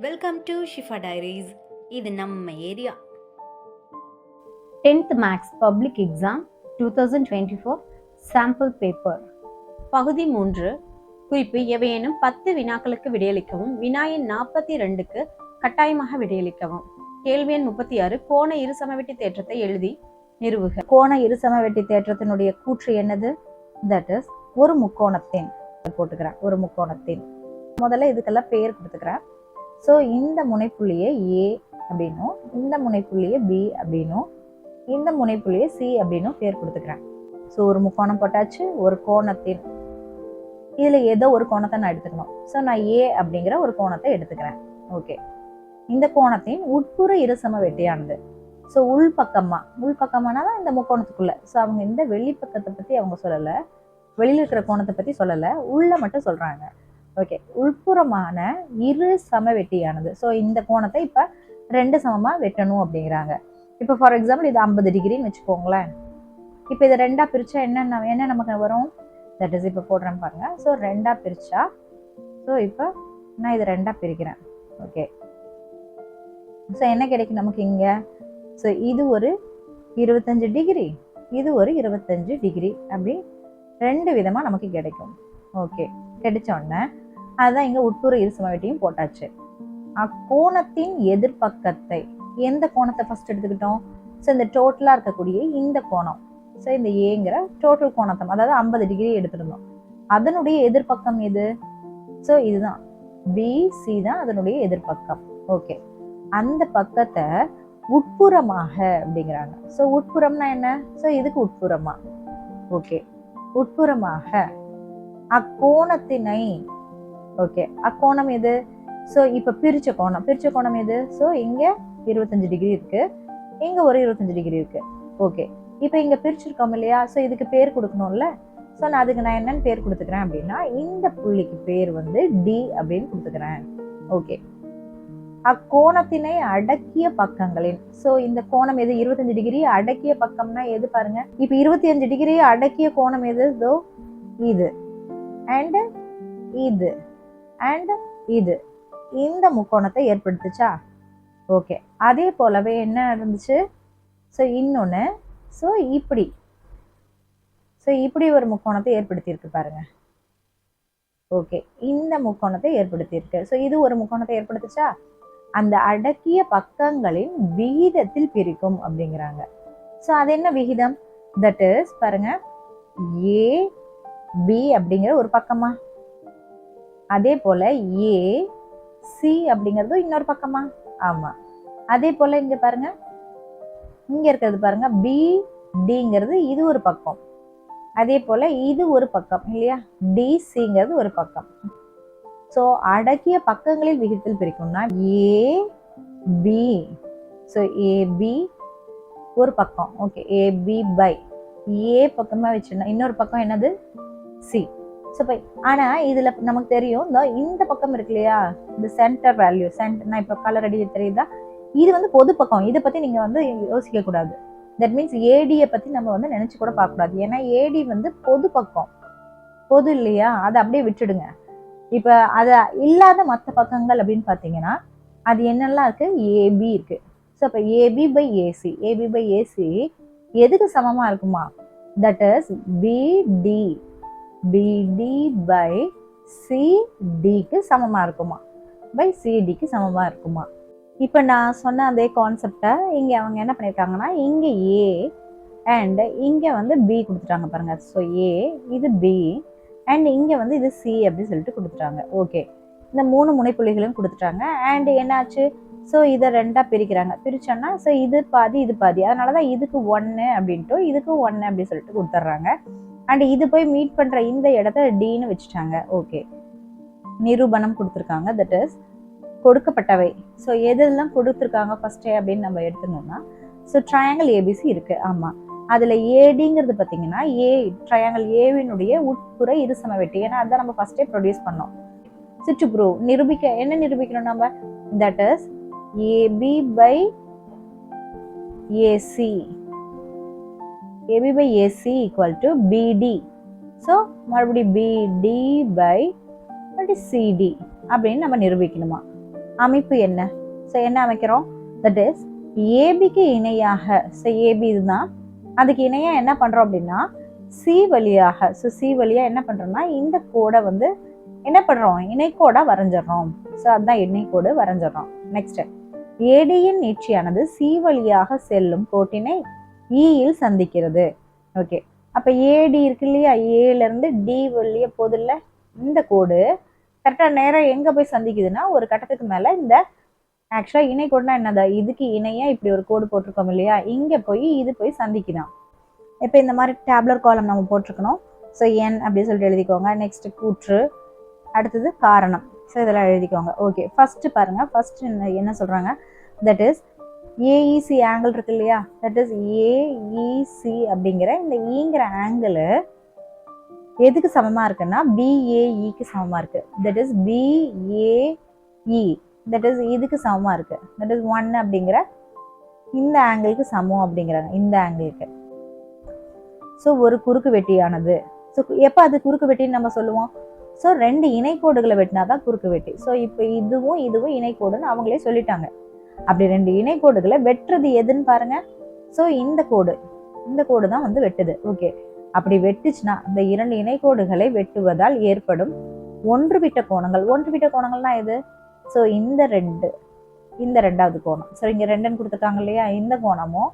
Welcome to Shifa diaries. இது நம்ம ஏரியா. 10th maths public exam 2024 sample paper பகுதி 3. குறிப்பு: எவையேனும் 10 வினாக்களுக்கு விடையளிக்கவும், வினாயின் 42க்கு கட்டாயமாக விடையளிக்கவும். கேள்வி எண் 36. கோண இருசமவெட்டி தேற்றத்தை எழுதி நிறுவுக. கோண இருசமவெட்டி தேற்றத்தினுடைய கூற்று என்னது? தட் இஸ் ஒரு முக்கோணத்தின் போட்டுக்கிறேன். ஒரு முக்கோணத்தின் முதல்ல இதுக்கெல்லாம் பேர் கொடுத்துக்கிறேன். ஸோ இந்த முனைப்புள்ளியை ஏ அப்படின்னும், இந்த முனைப்புள்ளியை பி அப்படின்னும், இந்த முனைப்புள்ளியை சி அப்படின்னும் பேர் கொடுத்துக்கிறேன். ஸோ ஒரு முக்கோணம் போட்டாச்சு. ஒரு கோணத்தின் இதுல ஏதோ ஒரு கோணத்தை நான் எடுத்துக்கணும். ஸோ நான் ஏ அப்படிங்கிற ஒரு கோணத்தை எடுத்துக்கிறேன். ஓகே, இந்த கோணத்தின் உட்புற இருசம வெட்டியானது. ஸோ உள்பக்கமானா தான் இந்த முக்கோணத்துக்குள்ள. ஸோ அவங்க இந்த வெளிப்பக்கத்தை பத்தி அவங்க சொல்லல, வெளியில இருக்கிற கோணத்தை பத்தி சொல்லல, உள்ள மட்டும் சொல்றாங்க. ஓகே, உட்புறமான இரு சமவெட்டியானது. ஸோ இந்த கோணத்தை இப்ப 2 சமமா வெட்டணும் அப்படிங்கிறாங்க. இப்போ ஃபார் எக்ஸாம்பிள் இது 50 டிகிரின்னு வச்சுக்கோங்களேன். இப்போ இதை 2ஆ பிரிச்சா என்ன நமக்கு வரும்? தட் இஸ் இப்போ போடுறேன் பாருங்க. ஸோ 2ஆ பிரிச்சா, ஸோ இப்போ நான் இதை 2ஆ பிரிக்கிறேன். ஓகே, ஸோ என்ன கிடைக்கும் நமக்கு இங்க? ஸோ இது ஒரு 25 டிகிரி, இது ஒரு 25 டிகிரி, அப்படி 2 விதமா நமக்கு கிடைக்கும். ஓகே, கிடைச்ச உடனே அதுதான் இங்க உட்புற இருசமவெட்டியும் போட்டாச்சு. அக்கோணத்தின் எதிர்பக்கத்தை, எந்த கோணத்தை ஃபர்ஸ்ட் எடுத்துக்கிட்டோம்? ஸோ இந்த டோட்டலா இருக்கக்கூடிய இந்த கோணம், ஸோ இந்த ஏங்கிற டோட்டல் கோணத்தை, அதாவது 50 டிகிரி எடுத்திருந்தோம். அதனுடைய எதிர்பக்கம் எது? ஸோ இதுதான் பிசி தான் அதனுடைய எதிர்பக்கம். ஓகே, அந்த பக்கத்தை உட்புறமாக அப்படிங்கிறாங்க. ஸோ உட்புறம்னா என்ன? ஸோ இதுக்கு உட்புறமா. ஓகே, உட்புறமாக அக்கோணத்தினை. ஓகே, அக்கோணம் எது? ஸோ இப்போ பிரிச்ச கோணம் எது? ஸோ இங்க 25 டிகிரி இருக்கு, இங்க ஒரு 25 டிகிரி இருக்கு. ஓகே, இப்போ இங்க பிரிச்சிருக்கோம் இல்லையா? ஸோ இதுக்கு பேர் கொடுக்கணும்ல. ஸோ நான் அதுக்கு நான் என்னன்னு பேர் கொடுத்துக்கிறேன் அப்படின்னா, இந்த புள்ளிக்கு பேர் வந்து டி அப்படின்னு கொடுத்துக்கிறேன். ஓகே, அக்கோணத்தினை அடக்கிய பக்கங்களின். ஸோ இந்த கோணம் எது? 25 டிகிரி அடக்கிய பக்கம்னா எது பாருங்க. இப்போ 25 டிகிரி அடக்கிய கோணம் எது? தோ இது அண்ட் இது அண்ட் இது, இந்த முக்கோணத்தை ஏற்படுத்துச்சா? ஓகே, அதே போலவே என்ன இருந்துச்சு? ஸோ இன்னொன்னு, ஸோ இப்படி ஒரு முக்கோணத்தை ஏற்படுத்தியிருக்கு பாருங்க. ஓகே, இந்த முக்கோணத்தை ஏற்படுத்தியிருக்கு. ஸோ இது ஒரு முக்கோணத்தை ஏற்படுத்துச்சா? அந்த அடக்கிய பக்கங்களின் விகிதத்தில் பிரிக்கும் அப்படிங்கிறாங்க. ஸோ அது என்ன விகிதம்? தட் இஸ் பாருங்க, ஏ பி அப்படிங்கிற ஒரு பக்கமா, அதே போல ஏ சி அப்படிங்கிறது இன்னொரு பக்கமா. ஆமா, அதே போல இங்க பாருங்க, இங்க இருக்கிறது பாருங்க, பி டிங்கிறது இது ஒரு பக்கம், அதே போல இது ஒரு பக்கம் இல்லையா? டிசிங்கிறது ஒரு பக்கம். ஸோ அடக்கிய பக்கங்களில் விகிதத்தில் பிரிக்கும்னா ஏ பி, ஸோ ஏபி ஒரு பக்கம். ஓகே, ஏபி பை ஏ பக்கமா வச்சுன்னா இன்னொரு பக்கம் என்னது? சி. ஸோ ஆனா இதுல நமக்கு தெரியும், இந்த பக்கம் இருக்கு இல்லையா, இந்த சென்டர் வேல்யூ, நான் இப்போ கலர் அடி தெரியுதா? இது வந்து பொது பக்கம். இதை பத்தி நீங்க வந்து யோசிக்க கூடாது. தட் மீன்ஸ் ஏடியை பத்தி நம்ம வந்து நினைச்சு கூட பார்க்க கூடாது. ஏன்னா ஏடி வந்து பொது பக்கம், பொது இல்லையா? அதை அப்படியே விட்டுடுங்க. இப்ப அது இல்லாத மற்ற பக்கங்கள் அப்படின்னு பாத்தீங்கன்னா அது என்னெல்லாம் இருக்கு? ஏபி இருக்கு. ஸோ இப்போ ஏபி பை ஏசி எதுக்கு சமமா இருக்குமா? தட் இஸ் பிடி பை சிடிக்கு சமமா இருக்குமா, பை சிடிக்கு சமமா இருக்குமா. இப்போ நான் சொன்ன அதே கான்செப்டை இங்க அவங்க என்ன பண்ணிருக்காங்கன்னா, இங்க ஏ அண்ட் இங்க வந்து பி கொடுத்துட்டாங்க பாருங்க. ஸோ ஏ இது பி அண்ட் இங்க வந்து இது சி அப்படின்னு சொல்லிட்டு கொடுத்துட்டாங்க. ஓகே, இந்த 3 முனைப்புள்ளிகளும் கொடுத்துட்டாங்க. அண்ட் என்னாச்சு? ஸோ இதை 2ஆ பிரிக்கிறாங்க. பிரிச்சோன்னா ஸோ இது பாதி இது பாதி, அதனாலதான் இதுக்கு 1 அப்படின்ட்டு இதுக்கு 1 அப்படின்னு சொல்லிட்டு கொடுத்துட்றாங்க. அண்ட் இது போய் மீட் பண்ற இந்த இடத்த டின்னு வச்சுட்டாங்க. ஓகே, நிரூபணம் கொடுத்துருக்காங்க. That is கொடுக்கப்பட்டவை. ஸோ எதெல்லாம் கொடுத்துருக்காங்க ஃபர்ஸ்ட் அப்படின்னு நம்ம எடுத்துனோம்னா, ஸோ ட்ரையாங்கிள் ஏபிசி இருக்கு. ஆமா, அதுல ஏடிங்கிறது பாத்தீங்கன்னா ஏ ட்ரையாங்கிள் ஏவினுடைய உட்புற இருசமவெட்டி. ஏன்னா அதான் நம்ம ஃபர்ஸ்டே ப்ரொடியூஸ் பண்ணோம். டு ப்ரூவ், என்ன நிரூபிக்கணும் நம்ம? That is AB by AC, AB by AC equal to BD. So மறுபடியும் பிடி பை சிடி அப்படின்னு நம்ம நிரூபிக்கணுமா. அமைப்பு என்ன? ஸோ என்ன அமைக்கிறோம்? தட் இஸ் ஏபிக்கு இணையாக, ஸோ ஏபி இதுதான், அதுக்கு இணையாக என்ன பண்ணுறோம் அப்படின்னா சி வழியாக, ஸோ சி வழியாக என்ன பண்ணுறோம்னா இந்த கோடை வந்து என்ன பண்ணுறோம்? இணைக்கோடாக வரைஞ்சிடறோம். ஸோ அதுதான் இணைக்கோடு வரைஞ்சிடறோம். நெக்ஸ்ட், ஏடியின் நீட்சியானது சி வழியாக செல்லும் கோட்டினை இயில் சந்திக்கிறது. ஓகே, அப்போ ஏடி இருக்கு இல்லையா, ஏலேருந்து டி வழியே போதில்ல இந்த கோடு கரெக்டாக நேராக எங்கே போய் சந்திக்குதுன்னா ஒரு கட்டத்துக்கு மேலே இந்த ஆக்சுவலாக இணைக்கோடுனா என்னதா, இதுக்கு இணையாக இப்படி ஒரு கோடு போட்டிருக்கோம் இல்லையா, இங்கே போய் இது போய் சந்திக்குதான். இப்போ இந்த மாதிரி டேப்லர் காலம் நம்ம போட்டிருக்கணும். ஸோ என் அப்படின்னு சொல்லிட்டு எழுதிக்கோங்க. நெக்ஸ்ட் கூற்று, அடுத்தது காரணம். ஸோ இதெல்லாம் எழுதிக்கோங்க. ஓகே, ஃபர்ஸ்ட் பாருங்க, ஃபர்ஸ்ட் என்ன சொல்றாங்க, தட் இஸ் ஏஇசி ஆங்கிள் இருக்கு இல்லையா, தட் இஸ் ஏஇசி அப்படிங்கிற இந்த ஈங்கிற ஆங்கிள் எதுக்கு சமமா இருக்குன்னா பிஏஇக்கு சமமா இருக்கு. That is BAE that is இதுக்கு சமமா இருக்கு. தட் இஸ் 1 அப்படிங்கிற இந்த ஆங்கிளுக்கு சமம் அப்படிங்கிறாங்க, இந்த ஆங்கிளுக்கு. ஸோ ஒரு குறுக்கு வெட்டியானது. ஸோ எப்போ அது குறுக்கு வெட்டின்னு நம்ம சொல்லுவோம்? ஸோ 2 இணைக்கோடுகளை வெட்டினாதான் குறுக்கு வெட்டி. ஸோ இப்போ இதுவும் இதுவும் இணைக்கோடுன்னு அவங்களே சொல்லிட்டாங்க. அப்படி 2 இணைக்கோடுகளை வெட்டுறது எதுன்னு பாருங்க. ஸோ இந்த கோடு தான் வந்து வெட்டுது. ஓகே, அப்படி வெட்டுச்சுன்னா இந்த 2 இணைக்கோடுகளை வெட்டுவதால் ஏற்படும் ஒன்றுவிட்ட கோணங்கள்னா எது? ஸோ இந்த ரெண்டாவது கோணம். ஸோ இங்க 2ன்னு கொடுத்துருக்காங்க இல்லையா, இந்த கோணமும்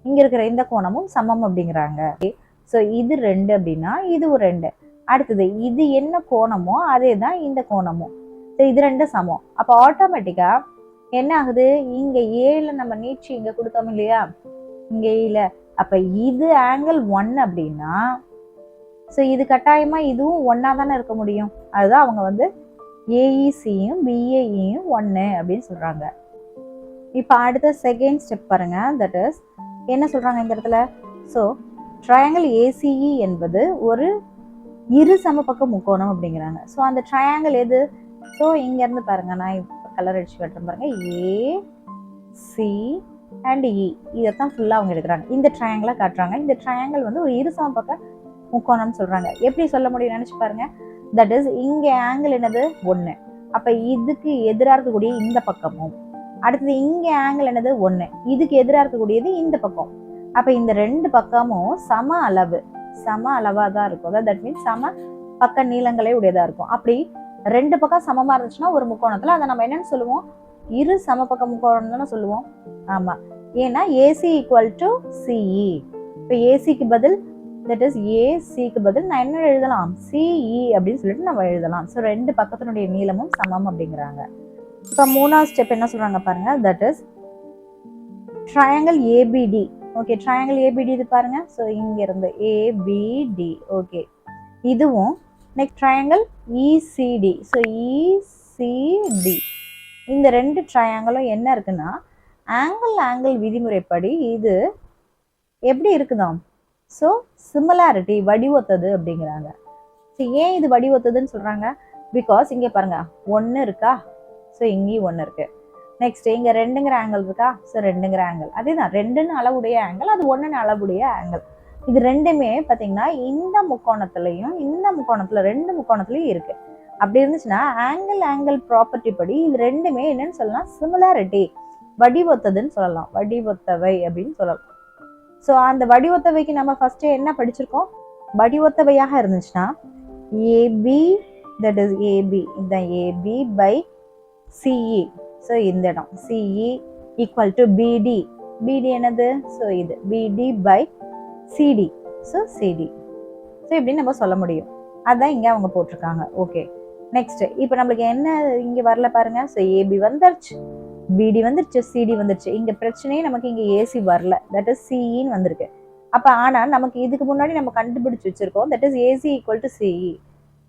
இங்க இருக்கிற இந்த கோணமும் சமம் அப்படிங்கிறாங்க. ஸோ இது 2 அப்படின்னா இதுவும் 2. அடுத்தது இது என்ன கோணமோ அதே தான் இந்த கோணமும். ஸோ இது 2 சமம். அப்போ ஆட்டோமேட்டிக்கா என்ன ஆகுது, இங்க ஏல நம்ம நீட்சி இங்க கொடுத்தோம் இல்லையா, இங்க ஏல, அப்ப இது ஆங்கிள் 1 அப்படின்னா ஸோ இது கட்டாயமா இதுவும் 1ஆ தானே இருக்க முடியும். அதுதான் அவங்க வந்து ஏஇசியும் பிஏஇயும் 1 அப்படின்னு சொல்றாங்க. இப்போ அடுத்த செகண்ட் ஸ்டெப் பாருங்க. தட் இஸ் என்ன சொல்றாங்க இந்த இடத்துல, ஸோ ட்ரையாங்கிள் ஏசிஇ என்பது ஒரு இரு சமபக்க முக்கோணம் அப்படிங்கிறாங்க. ஸோ அந்த ட்ரையாங்கிள் எது? ஸோ இங்க இருந்து பாருங்க, நான் இப்போ கலர் அடிச்சு காட்டுறேன் பாருங்க, ஏசி அண்ட் இ, இதைத்தான் ஃபுல்லா அவங்க எடுக்கிறாங்க, இந்த ட்ரையாங்கிளா காட்டுறாங்க. இந்த ட்ரையாங்கிள் வந்து ஒரு இரு சமபக்க முக்கோணம்னு சொல்றாங்க. எப்படி சொல்ல முடியும் நினைச்சு பாருங்க. தட் இஸ் இங்க ஆங்கிள் என்னது 1, அப்ப இதுக்கு எதிராக இருக்கக்கூடிய இந்த பக்கமும், அடுத்தது இங்க ஆங்கிள் என்னது 1, இதுக்கு எதிராக இருக்கக்கூடியது இந்த பக்கம். அப்ப இந்த 2 பக்கமும் சம அளவா தான் இருக்கும். அதாவது தட் மீன்ஸ் சம பக்க நீளங்களே உடையதா இருக்கும். அப்படி 2 பக்கம் சமமா இருந்துச்சுன்னா ஒரு முக்கோணத்துல அதை நம்ம என்னன்னு சொல்லுவோம்? இரு சமபக்க முக்கோணம் தானே சொல்லுவோம். ஆமா, ஏன்னா ஏசி ஈக்குவல் டு சிஇ. இப்போ ஏசிக்கு பதில் தட் இஸ் ஏசிக்கு பதில் நான் என்ன எழுதலாம்? சிஇ அப்படின்னு சொல்லிட்டு நம்ம எழுதலாம். ஸோ 2 பக்கத்தினுடைய நீளமும் சமம் அப்படிங்கிறாங்க. இப்போ 3வது ஸ்டெப் என்ன சொல்றாங்க பாருங்க. That is triangle APD. Okay, triangle APD இது பாருங்க. ஸோ இங்க இருந்து ஏபிடி. ஓகே, இதுவும் நெக்ஸ்ட் ட்ரையாங்கிள் இசிடி. ஸோ இசிடி, இந்த 2 ட்ரையாங்கிளும் என்ன இருக்குன்னா ஆங்கிள் விதிமுறைப்படி இது எப்படி இருக்குதாம்? ஸோ சிமிலாரிட்டி, வடிவொத்தது அப்படிங்கிறாங்க. ஸோ ஏன் இது வடிவொத்ததுன்னு சொல்றாங்க? பிகாஸ் இங்கே பாருங்க 1 இருக்கா, ஸோ இங்கேயும் 1 இருக்கு. நெக்ஸ்ட் இங்க 2ங்கிற ஆங்கிள் இருக்கா, ஸோ 2ங்கிற ஆங்கிள் அதேதான், 2ன்னு அளவுடைய ஆங்கிள், அது 1ன்னு அளவுடைய ஆங்கிள். இது ரெண்டுமே பார்த்தீங்கன்னா இந்த முக்கோணத்துலையும் இந்த முக்கோணத்துல 2 முக்கோணத்துலையும் இருக்கு. அப்படி இருந்துச்சுன்னா ஆங்கிள் ப்ராப்பர்ட்டி படி இது ரெண்டுமே என்னன்னு சொல்லலாம்? சிமிலாரிட்டி, வடிவொத்ததுன்னு சொல்லலாம், வடிவொத்தவை அப்படின்னு சொல்லலாம். ஸோ அந்த வடிவொத்தவைக்கு நம்ம ஃபர்ஸ்ட் என்ன படிச்சிருக்கோம்? வடிவொத்தவையாக இருந்துச்சுன்னா ஏபி, தட் இஸ் ஏபி, இதுதான் ஏபி பை சிஇ. ஸோ இந்த இடம் சிஇ ஈக்குவல் டு பிடி. பிடி என்னது? ஸோ இது BD by CD. So CD. So இப்படின்னு நம்ம சொல்ல முடியும். அதுதான் இங்கே அவங்க போட்டிருக்காங்க. ஓகே, நெக்ஸ்ட் இப்போ நம்மளுக்கு என்ன இங்கே வரல பாருங்க. ஸோ ஏபி வந்துருச்சு, பிடி வந்துருச்சு, சிடி வந்துருச்சு. இங்கே பிரச்சனையே நமக்கு இங்கே ஏசி வரல, தட் இஸ் சிஇன்னு வந்திருக்கு. அப்போ ஆனால் நமக்கு இதுக்கு முன்னாடி நம்ம கண்டுபிடிச்சு வச்சிருக்கோம், that is AC equal to CE.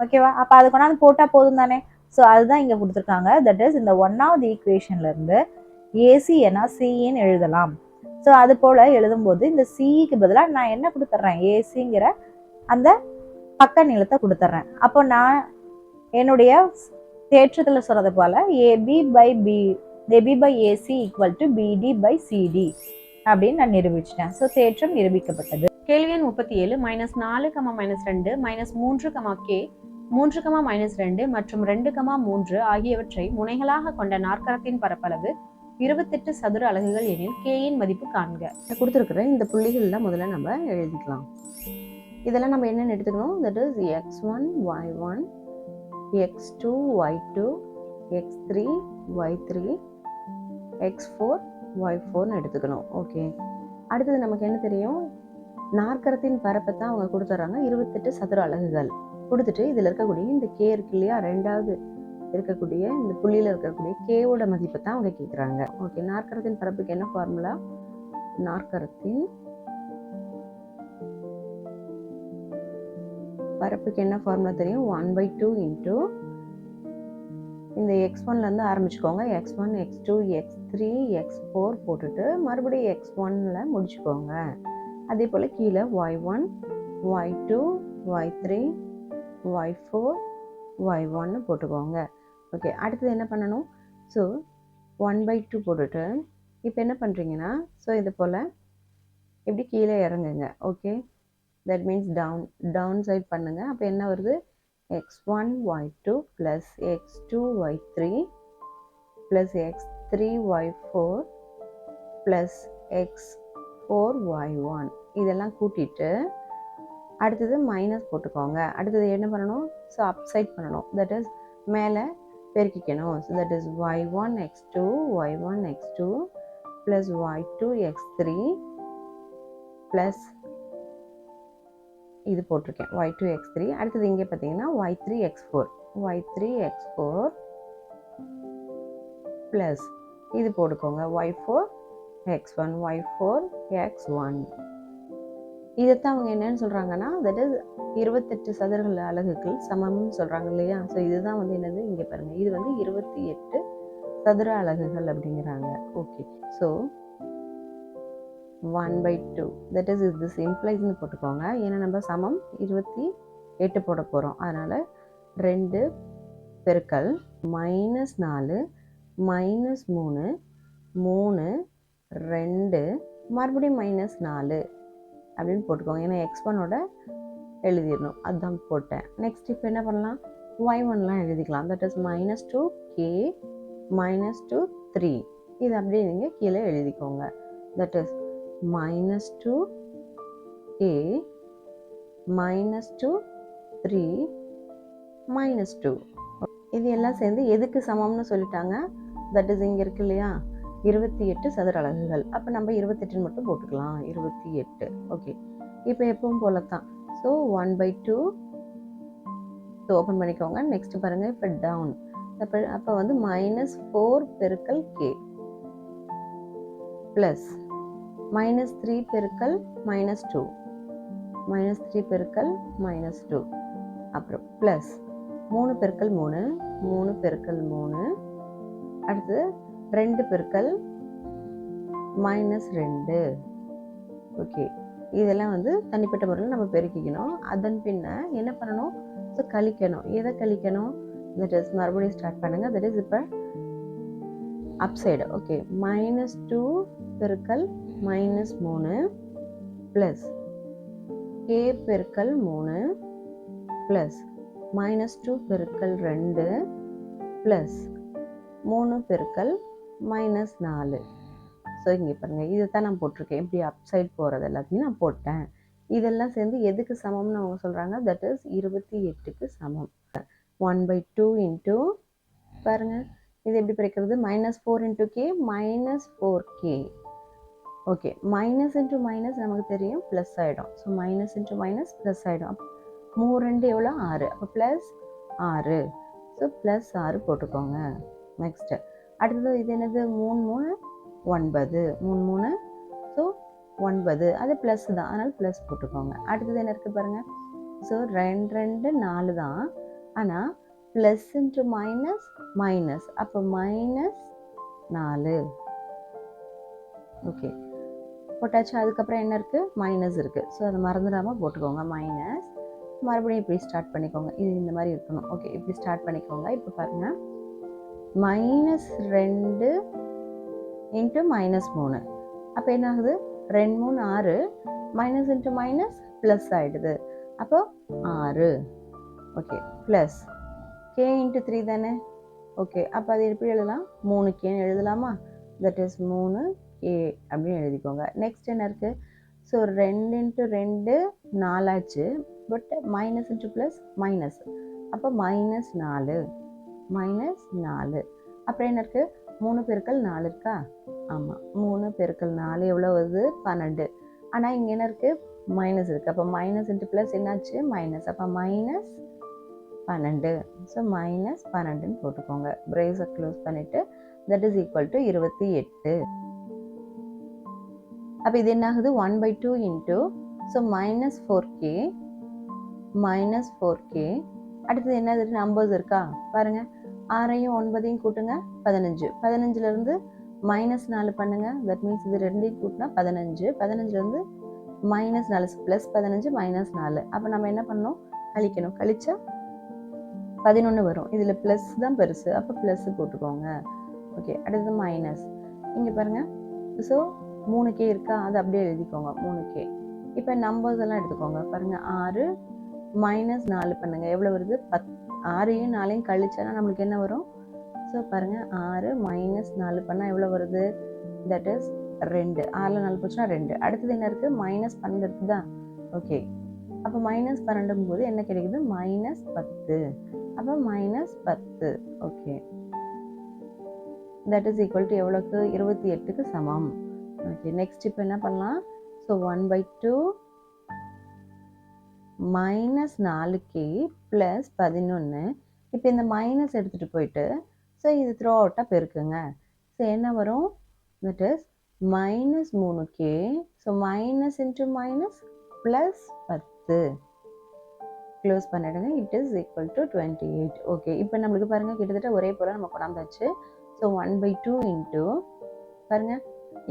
ஓகேவா? அப்போ அது கொண்டாந்து போட்டால் போதும் தானே. ஸோ அதுதான் இங்கே கொடுத்துருக்காங்க. தட் இஸ் இந்த 1வது ஈக்குவேஷன்ல இருந்து ஏசி ஏன்னா சிஇன்னு எழுதலாம். ஸோ அது போல் எழுதும்போது இந்த சிஇக்கு பதிலாக நான் என்ன கொடுத்துட்றேன்? ஏசிங்கிற அந்த பக்க நீளத்தை கொடுத்துட்றேன். அப்போ நான் என்னுடைய தேற்றத்தில் சொல்றது போல AB by AC equal to BD by CD அப்படின்னு நான் நிரூபிச்சிட்டேன். ஸோ தேற்றம் நிரூபிக்கப்பட்டது. கேள்வி எண் 37 -4, -2, -3, கே 3, மற்றும் 2, 3 ஆகியவற்றை முனைகளாக கொண்ட நாற்கரத்தின் பரப்பளவு 28 சதுர அலகுகள் எனில் Kயின் மதிப்பு காண்க. கொடுத்துருக்குற இந்த புள்ளிகள்லாம் முதல்ல நம்ம எழுதிக்கலாம். இதெல்லாம் நம்ம என்னென்னு எடுத்துக்கணும், that is x1 y1 x2 y2 x3 y3 x4 y4ன்னு எடுத்துக்கணும். ஓகே, அடுத்தது நமக்கு என்ன தெரியும், நாற்கரத்தின் பரப்பை தான் அவங்க கொடுத்துட்றாங்க 28 சதுர அலகுகள் கொடுத்துட்டு இதில் இருக்கக்கூடிய இந்த கே இருக்கு இல்லையா, ரெண்டாவது இருக்கக்கூடிய இந்த புள்ளியில் இருக்கக்கூடிய கேவோட மதிப்பை தான் அவங்க கேட்குறாங்க. ஓகே, நாற்கரத்தின் பரப்புக்கு என்ன ஃபார்முலா, நாற்கரத்தின் பரப்புக்கு என்ன ஃபார்முலா தெரியும், 1/2 இன்ட்டு இந்த x1லேருந்து ஆரம்பிச்சுக்கோங்க, x1 x2 x3 x4 போட்டுட்டு மறுபடியும் x1ல முடிச்சுக்கோங்க. அதே போல் கீழே y1 y2 y3 y4 y1ன்னு போட்டுக்கோங்க. ஓகே, அடுத்தது என்ன பண்ணணும், ஸோ 1/2 போட்டுட்டு இப்போ என்ன பண்ணுறீங்கன்னா, ஸோ இது போல் இப்படி கீழே இறங்குங்க. Okay, that means down side பண்ணுங்க. அப்போ என்ன வருது, x1 y2 plus x2 y3 plus x3 y4 plus x4 y1 இதெல்லாம் கூட்டிட்டு அடுத்தது மைனஸ் போட்டுக்கோங்க. அடுத்தது என்ன பண்ணணும், ஸோ அப்சைட் பண்ணணும், தட் இஸ் மேலே பெருக்கிக்கணும். So that is y1 x2 y1 x2 plus y2 x3 plus இது போட்டிருக்கேன் y2 x3. அடுத்தது இங்கே பார்த்தீங்கன்னா y3 x4 ப்ளஸ் இது போட்டுக்கோங்க y4 x1 y4 x1. இதைத்தான் அவங்க என்னன்னு சொல்கிறாங்கன்னா, தட் இஸ் 28 சதுர அலகுகள் சமம்னு சொல்கிறாங்க இல்லையா. ஸோ இதுதான் வந்து என்னது, இங்கே பாருங்கள், இது வந்து 28 சதுர அலகுகள் அப்படிங்கிறாங்க. Okay, so 1/2 that is this இம்ப்ளைஸ்ன்னு போட்டுக்கோங்க. ஏன்னா நம்ம சமம் 28 போட போகிறோம். அதனால் 2 பெருக்கல் -4 -3 3 2 மறுபடியும் -4 அப்படின்னு போட்டுக்கோங்க. ஏன்னா x1ஓட எழுதிடணும், அதுதான் போட்டேன். நெக்ஸ்ட் இப்போ என்ன பண்ணலாம், y1லாம் எழுதிக்கலாம். தட் இஸ் -2k -2 3 இது அப்படியே நீங்கள் கீழே எழுதிக்கோங்க. தட் இஸ் -2k -2 3 -2 இது எல்லாம் சேர்ந்து எதுக்கு சமம்னு சொல்லிட்டாங்க, தட் இஸ் இங்கே இருக்கு இல்லையா 28 சதுர அலகுகள். அப்போ நம்ம 28 மட்டும் போட்டுக்கலாம், 28. ஓகே, இப்போ எப்பவும் போல தான். ஸோ 1/2 ஓப்பன் பண்ணிக்கோங்க. நெக்ஸ்ட் பாருங்கள், இப்போ டவுன், அப்போ வந்து -4 பெருக்கல் k ப்ளஸ் -3 பெருக்கல் -2 -3 பெருக்கல் -2 அப்புறம் ப்ளஸ் 3 பெருக்கல் 3 3 பெருக்கல் 3 அடுத்து 2 பெருக்கல் -2. ஓகே, இதெல்லாம் வந்து தனிப்பட்ட முறையில் நம்ம பெருக்கிக்கணும். அதன் பின்ன என்ன பண்ணணும், ஸோ கழிக்கணும். எதை கழிக்கணும், தட் இஸ் மறுபடியும் ஸ்டார்ட் பண்ணுங்கள். தட் இஸ் இப்போ அப்சைடு. ஓகே, -2 பெருக்கல் -3 ப்ளஸ் k பெருக்கல் 3 ப்ளஸ் -2 பெருக்கல் 2 ப்ளஸ் 3 பெருக்கல் -4. ஸோ இங்கே பாருங்கள், இதை தான் நான் போட்டிருக்கேன். இப்படி அப்சைட் போகிறது எல்லாத்தையும் நான் போட்டேன். இதெல்லாம் சேர்ந்து எதுக்கு சமம்னு அவங்க சொல்கிறாங்க, தட் இஸ் 28க்கு சமம். 1/2 இன்ட்டு பாருங்கள், இது எப்படி பிரிக்கிறது, -4 into k -4k. Okay, minus into minus நமக்கு தெரியும் ப்ளஸ் ஆகிடும். So minus into minus plus ஆகிடும். 3 2 எவ்வளோ 6, அப்போ ப்ளஸ் 6. ஸோ ப்ளஸ் 6 போட்டுக்கோங்க. நெக்ஸ்ட்டு அடுத்தது இது என்னது, 3 3 9 3 3 ஸோ 9 அது ப்ளஸ் தான், அதனால் ப்ளஸ் போட்டுக்கோங்க. அடுத்தது என்ன இருக்குது பாருங்கள், ஸோ 2 2 4 தான், ஆனால் ப்ளஸ் இன்ட்டு மைனஸ் மைனஸ், அப்போ -4. ஓகே போட்டாச்சு. அதுக்கப்புறம் என்ன இருக்குது, மைனஸ் இருக்குது. ஸோ அதை மறந்துடாமல் போட்டுக்கோங்க மைனஸ். மறுபடியும் இப்படி ஸ்டார்ட் பண்ணிக்கோங்க, இது இந்த மாதிரி இருக்கணும். ஓகே, இப்படி ஸ்டார்ட் பண்ணிக்கோங்க. இப்போ பாருங்கள், -2 இன்ட்டு -3 அப்போ என்ன ஆகுது, 2 3 6 மைனஸ் இன்ட்டு மைனஸ் ப்ளஸ் ஆகிடுது, அப்போ 6. ஓகே ப்ளஸ் கே இன்ட்டு 3 தானே. ஓகே அப்போ அது எப்படி எழுதலாம், 3Kன்னு எழுதலாமா. தட் இஸ் 3K அப்படின்னு எழுதிக்கோங்க. நெக்ஸ்ட் என்ன இருக்குது, ஸோ 2 இன்ட்டு 2 4 ஆச்சு. But minus into plus minus, அப்போ -4 -4. அப்புறம் என்ன இருக்குது, 3 பெருக்கல் 4 இருக்கா. ஆமாம், 3 பெருக்கல் 4 எவ்வளோ வருது, 12. ஆனால் இங்கே என்ன இருக்குது, மைனஸ் இருக்குது. அப்போ மைனஸ் இன்ட்டு ப்ளஸ் என்னாச்சு, மைனஸ். அப்போ -12. ஸோ -12ன்னு போட்டுக்கோங்க. பிரேஸை க்ளோஸ் பண்ணிவிட்டு தட் இஸ் ஈக்குவல் டு 28. அப்போ இது என்ன ஆகுது, 1/2 இன்ட்டு, ஸோ -4K. அடுத்தது என்னது, நம்பர்ஸ் இருக்கா பாருங்கள். 6ஐயும் 9ஐயும் கூட்டுங்க 15. 15லேருந்து -4 பண்ணுங்க. தட் மீன்ஸ் இது 2ஐயும் கூட்டினா 15. 15லேருந்து -4 ப்ளஸ் 15 -4. அப்போ நம்ம என்ன பண்ணணும், கழிக்கணும். கழிச்சா 11 வரும். இதில் ப்ளஸ் தான் பெருசு, அப்போ ப்ளஸ் போட்டுக்கோங்க. ஓகே அடுத்தது மைனஸ். இங்கே பாருங்கள், ஸோ 3K இருக்கா, அது அப்படியே எழுதிக்கோங்க 3K. இப்போ நம்பர்ஸ் எல்லாம் எடுத்துக்கோங்க. பாருங்கள் 6 -4 பண்ணுங்கள், எவ்வளோ வருது, 10. 6ஐயும் 4ஐயும் கழிச்சா நம்மளுக்கு என்ன வரும், ஸோ பாருங்கள் 6 -4 பண்ணால் எவ்வளோ வருது, தட் இஸ் 2. 6ல் 4 போச்சுன்னா 2. அடுத்தது என்ன இருக்குது, -12 இருக்குதா. ஓகே அப்போ -12 போது என்ன கிடைக்குது, -10. அப்போ -10. Okay that is equal to எவ்வளோக்கு, 28க்கு சமம். ஓகே நெக்ஸ்ட் இப்போ என்ன பண்ணலாம், ஸோ 1/2 -4K ப்ளஸ் 11. இப்போ இந்த மைனஸ் எடுத்துகிட்டு போயிட்டு ஸோ இது த்ரோ அவுட்டாக பெருக்குங்க. ஸோ என்ன வரும், that is -3K. So minus into minus plus 10. Close பண்ணிடுங்க. It is equal to 28. Okay இப்போ நம்மளுக்கு பாருங்கள் கிட்டத்தட்ட ஒரே பொருள் நம்ம கொண்டாந்தாச்சு. ஸோ 1/2 இன்ட்டு பாருங்கள்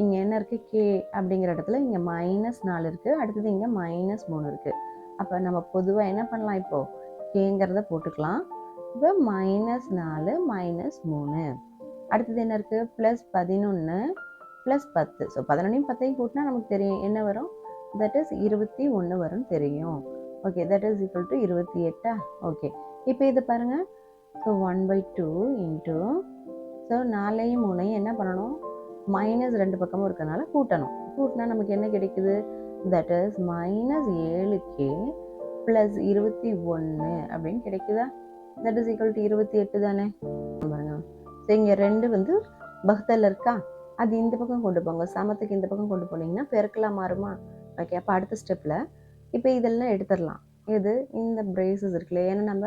இங்கே என்ன இருக்குது, K அப்படிங்கிற இடத்துல இங்கே -4 இருக்குது. அடுத்தது இங்கே -3 இருக்குது. அப்போ நம்ம பொதுவாக என்ன பண்ணலாம், இப்போது Kங்கிறத போட்டுக்கலாம். இப்போ -4 -3. அடுத்தது என்ன இருக்குது, ப்ளஸ் 11 ப்ளஸ் 10. ஸோ 11ஐயும் 10ஐயும் கூட்டினா நமக்கு தெரியும் என்ன வரும், தட் இஸ் 21 வரும்னு தெரியும். Okay that is equal to 28. Okay இப்போ இது பாருங்கள், ஸோ 1/2 இன்ட்டு, ஸோ 4ஐயும் 3ஐயும் என்ன பண்ணணும், மைனஸ் 2 பக்கமும் இருக்கிறதுனால கூட்டணும். கூட்டினா நமக்கு என்ன கிடைக்குது, தட் இஸ் -7K ப்ளஸ் 21 அப்படின்னு கிடைக்குதா. தட் இஸ் ஈக்குவல் டு 28 தானே. பாருங்க ஸோ இங்கே 2 வந்து பக்தல் இருக்கா, அது இந்த பக்கம் கொண்டு போங்க. சமத்துக்கு இந்த பக்கம் கொண்டு போனீங்கன்னா பெருக்கலாம் மாறுமா. ஓகே அப்போ அடுத்த ஸ்டெப்பில் இப்போ இதெல்லாம் எடுத்துடலாம். இது இந்த பிரேசஸ் இருக்குல்ல, ஏன்னா நம்ம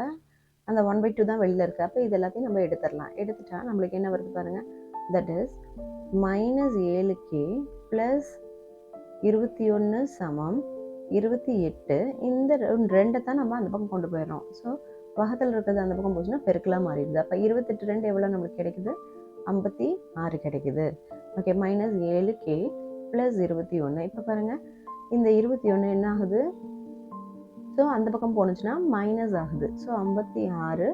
அந்த 1/2 தான் வெளியில் இருக்குது. அப்போ இது எல்லாத்தையும் நம்ம எடுத்துடலாம். எடுத்துட்டா நம்மளுக்கு என்ன வருது பாருங்கள், தட் இஸ் -7K ப்ளஸ் 21 சமம் 28. இந்த 2 தான் நம்ம அந்த பக்கம் கொண்டு போயிடறோம். ஸோ பக்கத்தில் இருக்கிறது அந்த பக்கம் போச்சுன்னா பெருக்கெல்லாம் மாறிடுது. அப்போ 28 2 எவ்வளோ நம்மளுக்கு கிடைக்குது, 56 கிடைக்குது. Okay -7K plus 21. இப்போ பாருங்கள் இந்த 21 என்ன ஆகுது, ஸோ அந்த பக்கம் போணுச்சுன்னா மைனஸ் ஆகுது. ஸோ 56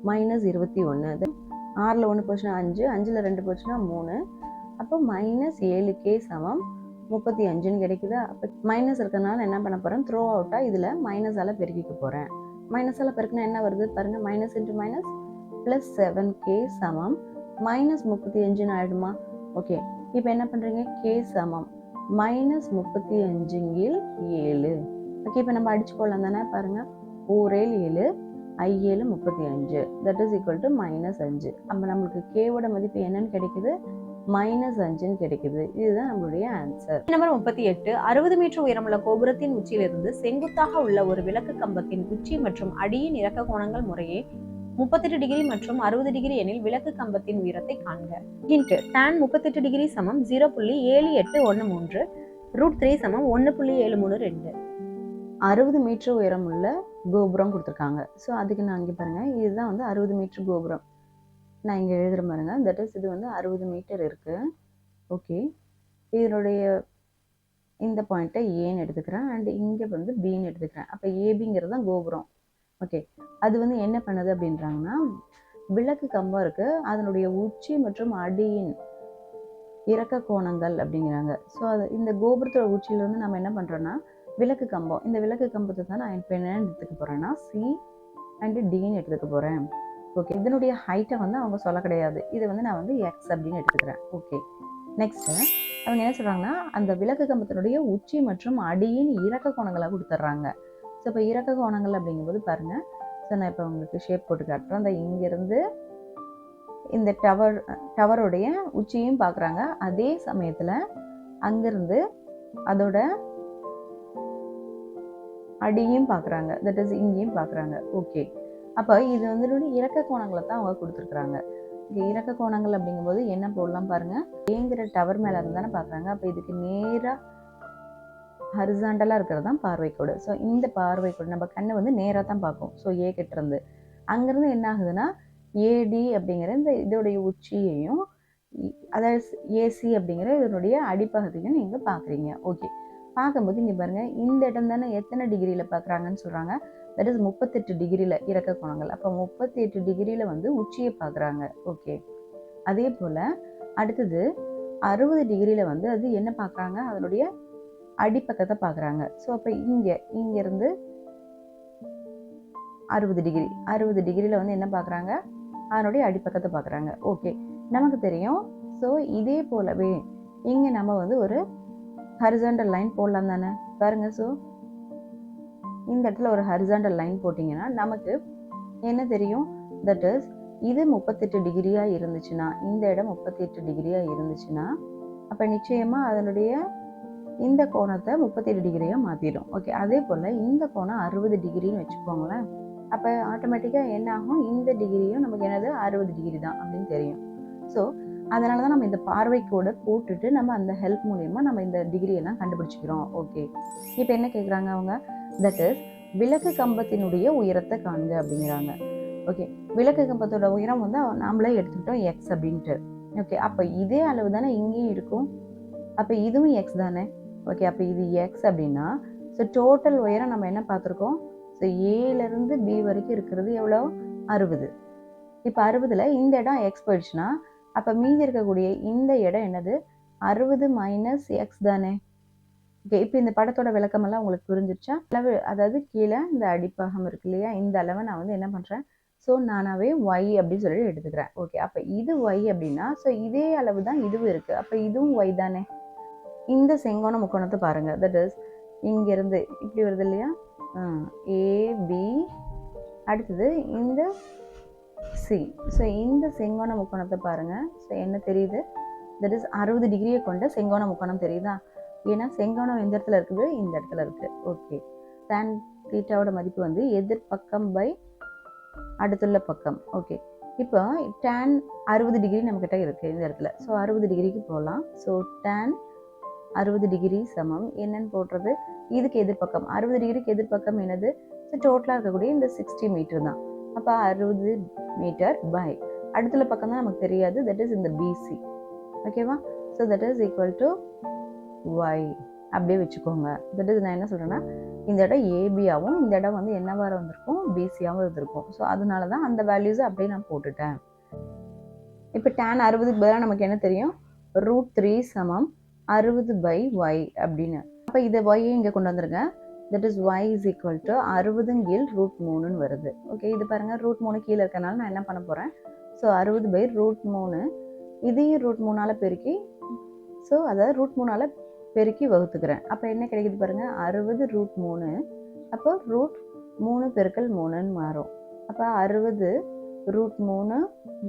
-21. 6ல் 1 போச்சுன்னா 5, 5ல் 2 போச்சுன்னா 3. அப்போ -7K சமம் 35ன்னு கிடைக்குதா. அப்போ மைனஸ் இருக்கிறதுனால என்ன பண்ண போகிறேன், த்ரோ அவுட்டாக இதில் மைனஸால் பெருக்கிக்க போகிறேன். மைனஸால் பெருக்கினா என்ன வருது பாருங்கள், minus into minus plus 7K சமம் -35ன்னு ஆகிடுமா. ஓகே இப்போ என்ன பண்ணுறீங்க, K சமம் -35 7. ஓகே இப்போ நம்ம அடிச்சு போடலாம் தானே. பாருங்கள் 4 7 I 7 35. That is equal to -5. அப்போ நம்மளுக்கு கேவோட மதிப்பு என்னன்னு கிடைக்குது, -5ன்னு கிடைக்குது. இதுதான் நம்மளுடைய ஆன்சர். நம்பர் 38. 60 மீட்டர் உயரமுள்ள கோபுரத்தின் உச்சியிலிருந்து செங்குத்தாக உள்ள ஒரு விளக்கு கம்பத்தின் உச்சி மற்றும் அடியின் இறக்க கோணங்கள் முறையே 38 டிகிரி மற்றும் 60 டிகிரி எனில் விளக்கு கம்பத்தின் உயரத்தை காண்க. ஹிண்ட், tan 38 டிகிரி சமம் 0.7813, √3 சமம் 1.732. 60 மீட்டர் உயரம் உள்ள கோபுரம் கொடுத்துருக்காங்க. ஸோ அதுக்கு நான் இங்கே பாருங்கள், இதுதான் வந்து 60 மீட்டர் கோபுரம். நான் இங்கே எழுதுகிற பாருங்க, தட் இஸ் இது வந்து 60 மீட்டர் இருக்குது. ஓகே இதனுடைய இந்த பாயிண்ட்டை ஏன்னு எடுத்துக்கிறேன் அண்ட் இங்கே வந்து பின்னு எடுத்துக்கிறேன். அப்போ ஏபிங்கிறது தான் கோபுரம். ஓகே அது வந்து என்ன பண்ணுது அப்படின்றாங்கன்னா, விளக்கு கம்பம் இருக்குது, அதனுடைய உச்சி மற்றும் அடியின் இறக்க கோணங்கள் அப்படிங்கிறாங்க. ஸோ அது இந்த கோபுரத்தோட உச்சியில் வந்து நம்ம என்ன பண்ணுறோன்னா விளக்கு கம்பம், இந்த விளக்கு கம்பத்தை தான் நான் இப்போ என்ன எடுத்துக்க போகிறேன்னா அண்டு டின்னு எடுத்துக்க போகிறேன். ஓகே, இதனுடைய ஹைட்டை வந்து அவங்க சொல்ல கிடையாது. இதை வந்து நான் வந்து எக்ஸ் அப்படின்னு எடுத்துக்கிறேன். ஓகே, நெக்ஸ்ட்டு அவங்க என்ன சொல்கிறாங்கன்னா அந்த விளக்கு கம்பத்தினுடைய உச்சி மற்றும் அடியின் இறக்க கோணங்களை கொடுத்துட்றாங்க. ஸோ இப்போ இறக்க கோணங்கள் அப்படிங்கும்போது பாருங்கள், ஸோ நான் இப்போ உங்களுக்கு ஷேப் போட்டு காட்டுறேன். அந்த இங்கேருந்து இந்த டவருடைய உச்சியும் பார்க்குறாங்க, அதே சமயத்தில் அங்கேருந்து அதோட அடியும் பார்க்குறாங்க, தட் இஸ் இங்கேயும் பார்க்குறாங்க. ஓகே, அப்போ இது வந்து இறக்க கோணங்களை தான் அவங்க கொடுத்துருக்குறாங்க. இங்கே இறக்க கோணங்கள் அப்படிங்கும்போது என்ன போடலாம் பாருங்கள், ஏங்கிற டவர் மேலே இருந்து தானே பார்க்குறாங்க. அப்போ இதுக்கு நேராக ஹரிசாண்டலாக இருக்கிறது தான் பார்வைக்கோடு. ஸோ இந்த பார்வைக்கோடு நம்ம கண்ணை வந்து நேராக தான் பார்க்கும். ஸோ ஏ கிட்டேருந்து அங்கேருந்து என்ன ஆகுதுன்னா ஏடி அப்படிங்கிற இந்த இதோடைய உச்சியையும் அதாவது ஏசி அப்படிங்கிற இதனுடைய அடிப்பகுதியும் நீங்கள் பார்க்குறீங்க. ஓகே, பார்க்கும்போது இங்கே பாருங்கள், இந்த இடம் தானே எத்தனை டிகிரியில் பார்க்குறாங்கன்னு சொல்கிறாங்க, தட் இஸ் 38 டிகிரியில் இறக்க கோணங்கள். அப்போ 38 டிகிரியில் வந்து உச்சியை பார்க்குறாங்க. ஓகே, அதே போல் அடுத்தது 60 டிகிரியில் வந்து அது என்ன பார்க்குறாங்க, அதனுடைய அடிப்பக்கத்தை பார்க்குறாங்க. ஸோ அப்போ இங்கேருந்து 60 டிகிரியில் வந்து என்ன பார்க்குறாங்க, அதனுடைய அடிப்பக்கத்தை பார்க்குறாங்க. ஓகே, நமக்கு தெரியும். ஸோ இதே போலவே இங்கே நம்ம வந்து ஒரு ஹரிசாண்டல் லைன் போடலாம் தானே பாருங்க. ஸோ இந்த இடத்துல ஒரு ஹரிசாண்டல் லைன் போட்டிங்கன்னா நமக்கு என்ன தெரியும், தட் இஸ் இது 38 டிகிரியாக இருந்துச்சுன்னா, இந்த இடம் 38 டிகிரியாக இருந்துச்சுன்னா அப்போ நிச்சயமாக அதனுடைய இந்த கோணத்தை 38 டிகிரியாக மாற்றிடும். ஓகே, அதே போல் இந்த கோணம் 60 டிகிரின்னு வச்சுக்கோங்களேன். அப்போ ஆட்டோமேட்டிக்காக என்ன ஆகும், இந்த டிகிரியும் நமக்கு என்னது 60 டிகிரி தான் அப்படின்னு தெரியும். ஸோ அதனால தான் நம்ம இந்த பார்வைக்கோட போட்டுட்டு நம்ம அந்த ஹெல்ப் மூலயமா நம்ம இந்த டிகிரியெல்லாம் கண்டுபிடிச்சிக்கிறோம். ஓகே, இப்போ என்ன கேட்குறாங்க அவங்க, தட் இஸ் விளக்கு கம்பத்தினுடைய உயரத்தை காண்க அப்படிங்கிறாங்க. ஓகே, விளக்கு கம்பத்தோட உயரம் வந்து நாமளே எடுத்துக்கிட்டோம் எக்ஸ் அப்படின்ட்டு. ஓகே, அப்போ இதே அளவு தானே இங்கேயும் இருக்கும், அப்போ இதுவும் எக்ஸ் தானே. ஓகே, அப்போ இது எக்ஸ் அப்படின்னா ஸோ டோட்டல் உயரம் நம்ம என்ன பார்த்துருக்கோம், ஸோ ஏலேருந்து பி வரைக்கும் இருக்கிறது எவ்வளோ, 60. இப்போ 60ல் இந்த இடம் எக்ஸ் போயிடுச்சுன்னா அப்போ மீதி இருக்கக்கூடிய இந்த இடம் என்னது, 60 மைனஸ் எக்ஸ் தானே. ஓகே, இப்போ இந்த படத்தோட விளக்கமெல்லாம் உங்களுக்கு புரிஞ்சிருச்சா, அளவு அதாவது கீழே இந்த அடிப்பாகம் இருக்கு இல்லையா, இந்த அளவை நான் வந்து என்ன பண்ணுறேன், ஸோ நானாவே ஒய் அப்படின்னு சொல்லி எடுத்துக்கிறேன். ஓகே, அப்போ இது ஒய் அப்படின்னா ஸோ இதே அளவு தான் இதுவும் இருக்குது, அப்போ இதுவும் ஒய் தானே. இந்த செங்கோண முக்கோணத்தை பாருங்கள், தட் இஸ் இங்கேருந்து இப்படி வருது இல்லையா, ஏபி, அடுத்தது இந்த சி. ஸோ இந்த செங்கோண முக்கோணத்தை பாருங்கள். ஸோ என்ன தெரியுது, தட் இஸ் 60 டிகிரியை கொண்ட செங்கோண முக்கோணம் தெரியுதா, ஏன்னா செங்கோணம் எந்த இடத்துல இருக்குது, இந்த இடத்துல இருக்குது. ஓகே, tan தீட்டாவோட மதிப்பு வந்து எதிர்பக்கம் பை அடுத்துள்ள பக்கம். ஓகே, இப்போ tan 60 டிகிரி நம்மக்கிட்ட இருக்குது இந்த இடத்துல. ஸோ 60 டிகிரிக்கு போகலாம். ஸோ tan 60 டிகிரி சமம் என்னன்னு போடுறது, இதுக்கு எதிர்பக்கம் 60 டிகிரிக்கு எதிர்பக்கம் என்னது, ஸோ டோட்டலாக இருக்கக்கூடிய இந்த 60 மீட்டர் தான். அப்போ 60 மீட்டர் பை அடுத்துள்ள பக்கம் தான் நமக்கு தெரியாது, தட் இஸ் இந்த பிசி. ஓகேவா, so that is equal to y அப்படியே வச்சுக்கோங்க. தட் இஸ் நான் என்ன சொல்கிறேன்னா இந்த இடம் ஏபியாகவும் இந்த இடம் வந்து என்னவா வந்திருக்கும், பிசியாகவும் இருந்திருக்கும். ஸோ அதனால தான் அந்த வேல்யூஸை அப்படியே நான் போட்டுட்டேன். இப்போ tan 60க்கு பதிலாக நமக்கு என்ன தெரியும், √3 சமம் 60 பை ஒய் அப்படின்னு. அப்போ இதை ஒய்யை இங்கே கொண்டு வந்துருங்க, that is y is equal to 60 கீழ் √3ன்னு வருது. ஓகே, இது பாருங்கள் √3 கீழே இருக்கனால நான் என்ன பண்ண போகிறேன், ஸோ 60 பை √3 இதையும் √3ஆல் பெருக்கி, ஸோ அதாவது √3ஆல் பெருக்கி வகுத்துக்கிறேன். அப்போ என்ன கிடைக்குது பாருங்கள், 60 √3, அப்போ √3 பெருக்கல் 3ன்னு மாறும். அப்போ 60 √3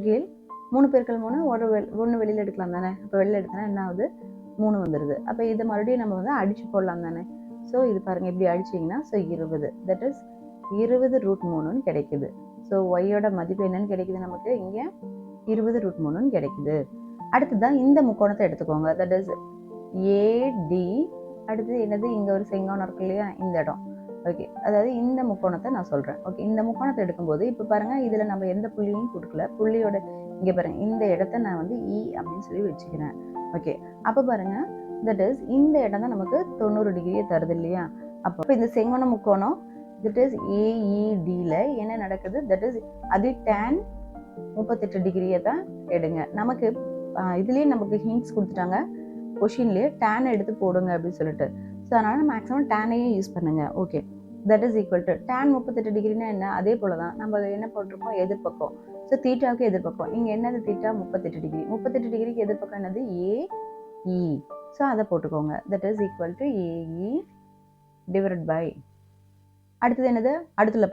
கீழ் 3 பெருக்கல் 3 ஒன்று வெளியில் எடுக்கலாம் தானே. அப்போ வெளியில் எடுத்தனா என்ன ஆகுது, 3 வந்துடுது. அப்போ இதை மறுபடியும் நம்ம வந்து அடித்து போடலாம் தானே. ஸோ இது பாருங்கள் இப்படி அடிச்சிங்கன்னா ஸோ 20, தட் இஸ் 20 √3ன்னு கிடைக்குது. ஸோ ஒய்யோட மதிப்பு என்னன்னு கிடைக்குது நமக்கு, இங்கே 20 √3ன்னு கிடைக்குது. அடுத்ததான் இந்த முக்கோணத்தை எடுத்துக்கோங்க, தட் இஸ் ஏடி. அடுத்தது என்னது, இங்கே ஒரு செங்கோணம் இருக்கு இல்லையா, இந்த இடம். ஓகே, அதாவது இந்த முக்கோணத்தை நான் சொல்கிறேன். ஓகே, இந்த முக்கோணத்தை எடுக்கும்போது இப்போ பாருங்கள் இதில் நம்ம எந்த புள்ளியும் கொடுக்கல, புள்ளியோட இங்கே பாருங்கள் இந்த இடத்த நான் வந்து இ அப்படின்னு சொல்லி வச்சுக்கிறேன். ஓகே, அப்போ பாருங்கள் தட் இஸ் இந்த இடம் தான் நமக்கு 90 டிகிரியை தருது இல்லையா. அப்போ இந்த செங்கோண முக்கோணம் தட் இஸ் ஏஇடியில் என்ன நடக்குது, தட் இஸ் அது tan 38 டிகிரியை தான் எடுங்க. நமக்கு இதுலேயே நமக்கு ஹிண்ட்ஸ் கொடுத்துட்டாங்க கொஷின்லேயே, tan எடுத்து போடுங்க அப்படின்னு சொல்லிட்டு. ஸோ அதனால் மேக்ஸிமம் டேனையே யூஸ் பண்ணுங்கள். Okay, that is equal to tan 38 டிகிரினா என்ன, அதே போல தான் நம்ம என்ன போட்டிருக்கோம், எதிர்பக்கம். ஸோ தீட்டாவுக்கு எதிர்பக்கம். இங்கே என்னது தீட்டா 38 டிகிரி. 38 டிகிரிக்கு எதிர்பக்கம் என்னது ஏஇ. ஸோ அதை போட்டுக்கோங்க. That is equal to AE divide by அடுத்தது என்னது, அடுத்துள்ள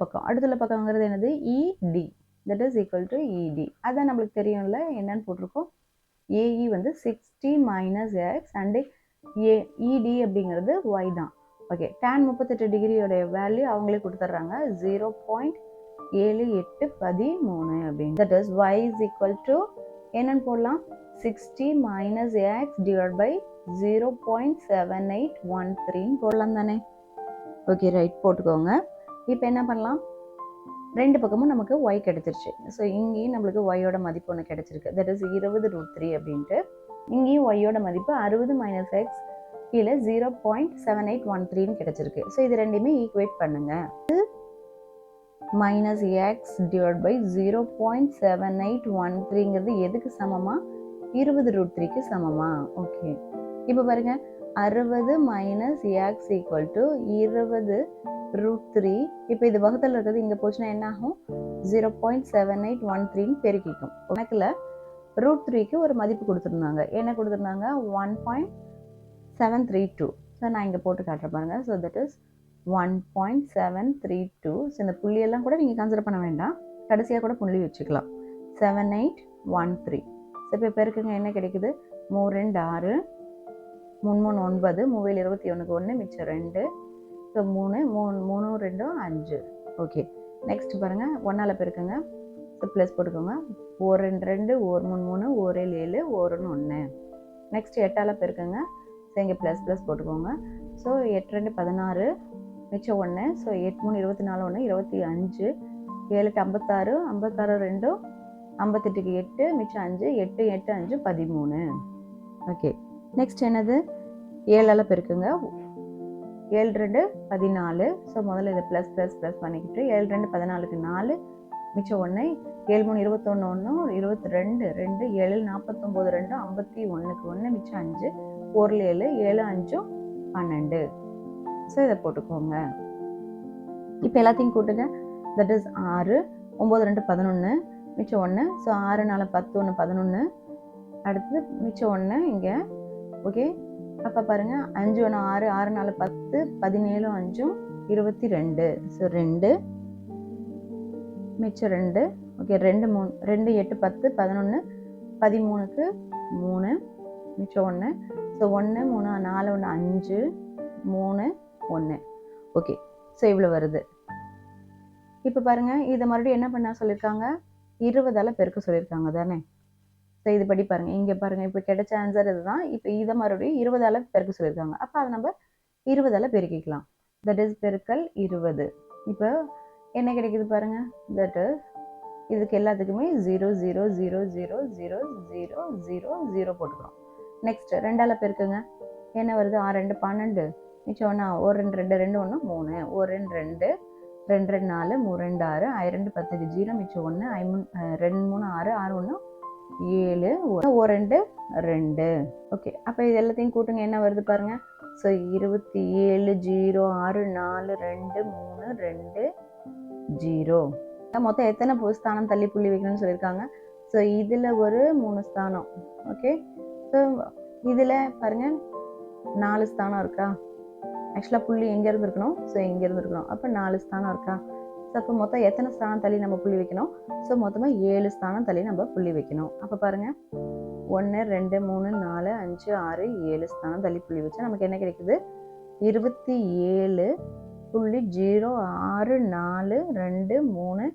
பக்கம்ங்கிறது என்னது இடி. தட் இஸ் ஈக்குவல் டு இடி. அதான் நம்மளுக்கு தெரியும்ல என்னன்னு போட்டிருக்கோம். ஏஇ வந்து 60 மைனஸ் எக்ஸ் அண்டு இடி அப்படிங்கிறது ஒய் தான். ஓகே, tan 38 டிகிரியோடைய வேல்யூ அவங்களே கொடுத்துட்றாங்க 0.7813 அப்படின்னு. That is y is equal to என்னன்னு போடலாம், 60 மைனஸ் எக்ஸ் டிவைட் பை 0.7813 போடலாம் தானே. ஓகே ரைட், போட்டுக்கோங்க. இப்போ என்ன பண்ணலாம், ரெண்டு பக்கமும் நமக்கு y கிடைச்சிருச்சு. ஸோ இங்கேயும் நம்மளுக்கு ஒய்யோட மதிப்பு ஒன்று கிடைச்சிருக்கு. தட் இஸ் 20√3 அப்படின்ட்டு. இங்கேயும் ஒய்யோட மதிப்பு 60 மைனஸ் எக்ஸ் கீழே 0.7813 கிடைச்சிருக்கு. ஸோ இது ரெண்டையுமே ஈக்குவேட் பண்ணுங்க. மைனஸ் எக்ஸ் டிவைட் பை 0.7813ங்கிறது எதுக்கு சமமா, 20√3க்கு சமமா. ஓகே, இப்போ பாருங்க 60 மைனஸ் எக்ஸ் ஈக்குவல் டு 20√3. இப்போ இது வகுத்தில் இருக்கிறது இங்கே போச்சுன்னா என்ன ஆகும், 0.7813 பெருக்கிக்கும். கணக்கில் √3க்கு ஒரு மதிப்பு கொடுத்துருந்தாங்க. என்ன கொடுத்துருந்தாங்க, 1.732. ஸோ நான் இங்கே போட்டு காட்டுறேன் பாருங்க. So that is 1.732. ஸோ இந்த புள்ளியெல்லாம் கூட நீங்கள் கன்சிடர் பண்ண வேண்டாம், கடைசியாக கூட புள்ளி வச்சுக்கலாம். 7813. ஸோ இப்போ பெருக்குங்க என்ன கிடைக்குது, 3 2 6 3 3 9 3 21க்கு 1 மிச்சம் 2. ஸோ 3 3 2 5. ஓகே, நெக்ஸ்ட் பாருங்க, 1ஆல் பெருக்குங்க. ஸோ ப்ளஸ் போட்டுக்கோங்க. 1 2 2 1 3 3 1 7 1 1. நெக்ஸ்ட் 8ஆல் பெருக்குங்க. ஸோ இங்கே ப்ளஸ் ப்ளஸ் போட்டுக்கோங்க. ஸோ 8 2 16 மிச்சம் 1. ஸோ 8 3 24 1 25. 7 56 56 2 58க்கு 8 மிச்சம் 5 8 8 5 13. ஓகே, நெக்ஸ்ட் என்னது, 7ஆல் பெருக்குங்க. 7 2 14. ஸோ முதல்ல இதை ப்ளஸ் ப்ளஸ் ப்ளஸ் பண்ணிக்கிட்டு 7 2 14க்கு 4 மிச்சம் 1. 7 3 21 1 22 2 7 49 2 51க்கு 1 மிச்சம் 5 1 7 7 5 12. ஸோ இதை போட்டுக்கோங்க. இப்போ எல்லாத்தையும் கூட்டுங்க. தட் இஸ் 6 9 2 11 மிச்சம் 1. ஸோ 6 4 10 1 11. அடுத்தது மிச்சம் 1 இங்கே. ஓகே, அப்போ பாருங்க 5 1 6 6 4 10 17 5 22. ஸோ 2 மிச்சம் 2. ஓகே, 2 3 2 8 10 11 13க்கு 3 மிச்சம் 1. ஸோ 1 3 4 1 5 3 1. ஓகே, ஸோ இவ்வளோ வருது. இப்போ பாருங்க, இதை மறுபடியும் என்ன பண்ண சொல்லியிருக்காங்க, 20ஆல் பெருக்க சொல்லியிருக்காங்க தானே. ஸோ இது படி பாருங்க, இங்கே பாருங்க, இப்போ கிடைச்ச ஆன்சர் இதுதான். இப்போ இதை மறுபடியும் 20ஆல் பெருக்க சொல்லியிருக்காங்க. அப்போ அதை நம்ம 20ஆல் பெருக்கிக்கலாம். தட் இஸ் பெருக்கல் 20. இப்போ என்ன கிடைக்குது பாருங்க, தட் இஸ் இதுக்கு எல்லாத்துக்குமே 0 0 0 0 0 0 0 0 போட்டுக்கிறோம். நெக்ஸ்ட் 2ஆல் பெருக்குங்க. என்ன வருது, 6 2 12 மிச்சம் 1 1 2 2 2 1 3 1 2 2 2 4 3 2 6 I 2 10க்கு 0 மிச்சம் 1 I 2 3 6 6 1 7 1 2 2. ஓகே, அப்போ இது எல்லாத்தையும் கூட்டுங்க. என்ன வருது பாருங்க. ஸோ 27 0 6 4 2 3 2 0. மொத்தம் எத்தனை ஸ்தானம் தள்ளி புள்ளி வைக்கணும்னு சொல்லியிருக்காங்க. ஸோ இதில் ஒரு 3 ஸ்தானம். ஓகே, ஸோ இதில் பாருங்க 4 ஸ்தானம் இருக்கா. ஆக்சுவலாக புள்ளி எங்கேருந்து இருக்கணும், ஸோ எங்கேருந்து இருக்கணும். அப்போ 4 ஸ்தானம் இருக்கா. ஸோ அப்போ மொத்தம் எத்தனை ஸ்தானம் தள்ளி நம்ம புள்ளி வைக்கணும், ஸோ மொத்தமாக 7 ஸ்தானம் தள்ளி நம்ம புள்ளி வைக்கணும். அப்போ பாருங்கள் 1 2 3 4 5 6 7 ஸ்தானம் தள்ளி புள்ளி வச்சா நமக்கு என்ன கிடைக்குது, 27.0642 3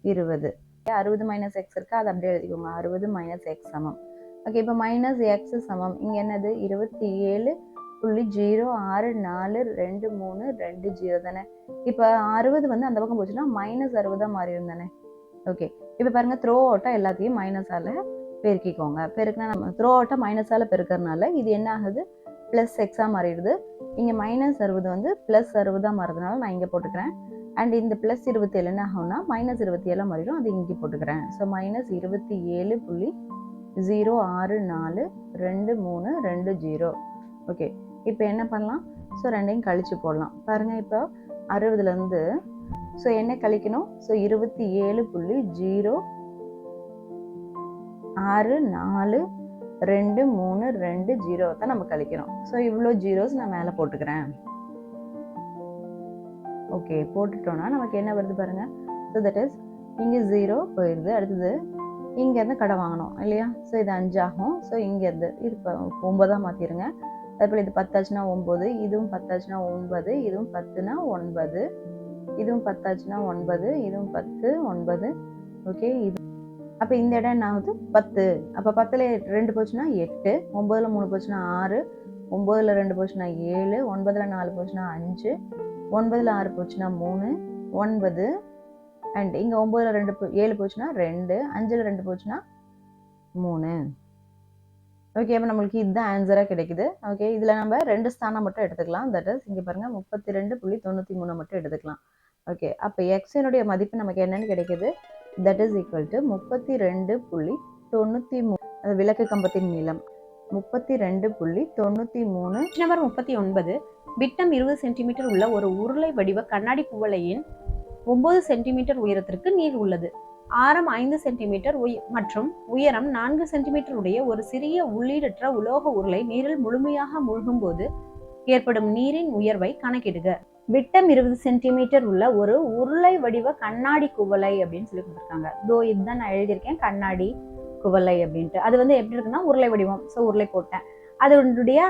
20. 60 மைனஸ் எக்ஸ் இருக்கா, அதை அப்படியே எழுதிக்கோங்க. 60 மைனஸ் எக்ஸ் சமம். ஓகே, இப்போ மைனஸ் எக்ஸ் சமம் இங்கே என்னது 27.0642 தானே. இப்போ 60 வந்து அந்த பக்கம் போச்சுன்னா மைனஸ் 60 மாறிடும் தானே. ஓகே, இப்போ பாருங்க, த்ரோ அவுட்டாக எல்லாத்தையும் மைனஸால் பெருக்கிக்கோங்க. பெருக்குனா நம்ம த்ரோ அவுட்டாக மைனஸால் பெருக்கிறதுனால இது என்ன ஆகுது, ப்ளஸ் எக்ஸாக மாறிடுது. இங்கே மைனஸ் 60 வந்து ப்ளஸ் 60 மாறுறதுனால நான் இங்கே போட்டுக்கிறேன். அண்ட் இந்த ப்ளஸ் 27 என்ன ஆகும்னா மைனஸ் 27 மாறிடும், அது இங்கே போட்டுக்கிறேன். So minus 27.0642 3 20. ஓகே, இப்போ என்ன பண்ணலாம், ஸோ ரெண்டையும் கழிச்சு போடலாம். பாருங்கள், இப்போ 60லேருந்து ஸோ என்ன கழிக்கணும்? ஸோ 27.064232 தான் நம்ம கழிக்கணும். ஸோ இவ்வளோ ஜீரோஸ் நான் மேலே போட்டுக்கிறேன். ஓகே, போட்டுட்டோன்னா நமக்கு என்ன வருது பாருங்க. ஸோ தட் இஸ் இங்கே 0 போயிடுது. அடுத்தது இங்கேருந்து கடை வாங்கணும் இல்லையா? ஸோ இது 5 ஆகும். ஸோ இங்கேருந்து இது 9 மாற்றிடுங்க. அதேபோல் இது 10 ஆச்சுன்னா 9, இதுவும் 10 ஆச்சுன்னா 9, இதுவும் 10னா 9, இதுவும் 10 ஆச்சுன்னா 9, இதுவும் 10, 9. ஓகே, இது அப்போ இந்த இடம் என்ன ஆகுது? 10. அப்போ 10ல் 2 போச்சுன்னா 8, 9ல் 3 போச்சுன்னா 6, 9ல் 2 போச்சுன்னா 7, 9ல் 4 போச்சுன்னா 5, 9ல் 6 போச்சுன்னா 3, 9 அண்ட் இங்கே 9ல் 7 போச்சுன்னா 2, 5ல் 2 போச்சுன்னா 3. ஓகே, அப்போ நம்மளுக்கு இதுதான் ஆன்சராக கிடைக்குது. ஓகே, இதில் நம்ம 2 ஸ்தானம் மட்டும் எடுத்துக்கலாம். தட் இஸ் இங்கே பாருங்கள் 32.93 மட்டும் எடுத்துக்கலாம். ஓகே, அப்போ எக்ஸினுடைய மதிப்பு நமக்கு என்னன்னு கிடைக்குது? That is equal to 32.93. அது விளக்கு கம்பத்தின் நீளம் 32.93. நம்பர் 39 விட்டம் 20 சென்டிமீட்டர் உள்ள ஒரு உருளை வடிவ கண்ணாடி குவளையின் 9 சென்டிமீட்டர் உயரத்திற்கு நீர் உள்ளது. ஆரம் 5 சென்டிமீட்டர் மற்றும் உயரம் 4 சென்டிமீட்டர் உடைய ஒரு சிறிய உள்ளீடற்ற உலோக உருளை நீரில் முழுமையாக மூழ்கும் போது ஏற்படும் நீரின் உயர்வை கணக்கிடுக. விட்டம் 20 சென்டிமீட்டர் உள்ள ஒரு உருளை வடிவ கண்ணாடி குவளை அப்படின்னு சொல்லி கொடுத்துருக்காங்க. இதுதான் நான் எழுதியிருக்கேன், கண்ணாடி குவளை அப்படின்ட்டு. அது வந்து எப்படி இருக்குன்னா உருளை வடிவம். ஸோ உருளை போட்டேன். அதனுடைய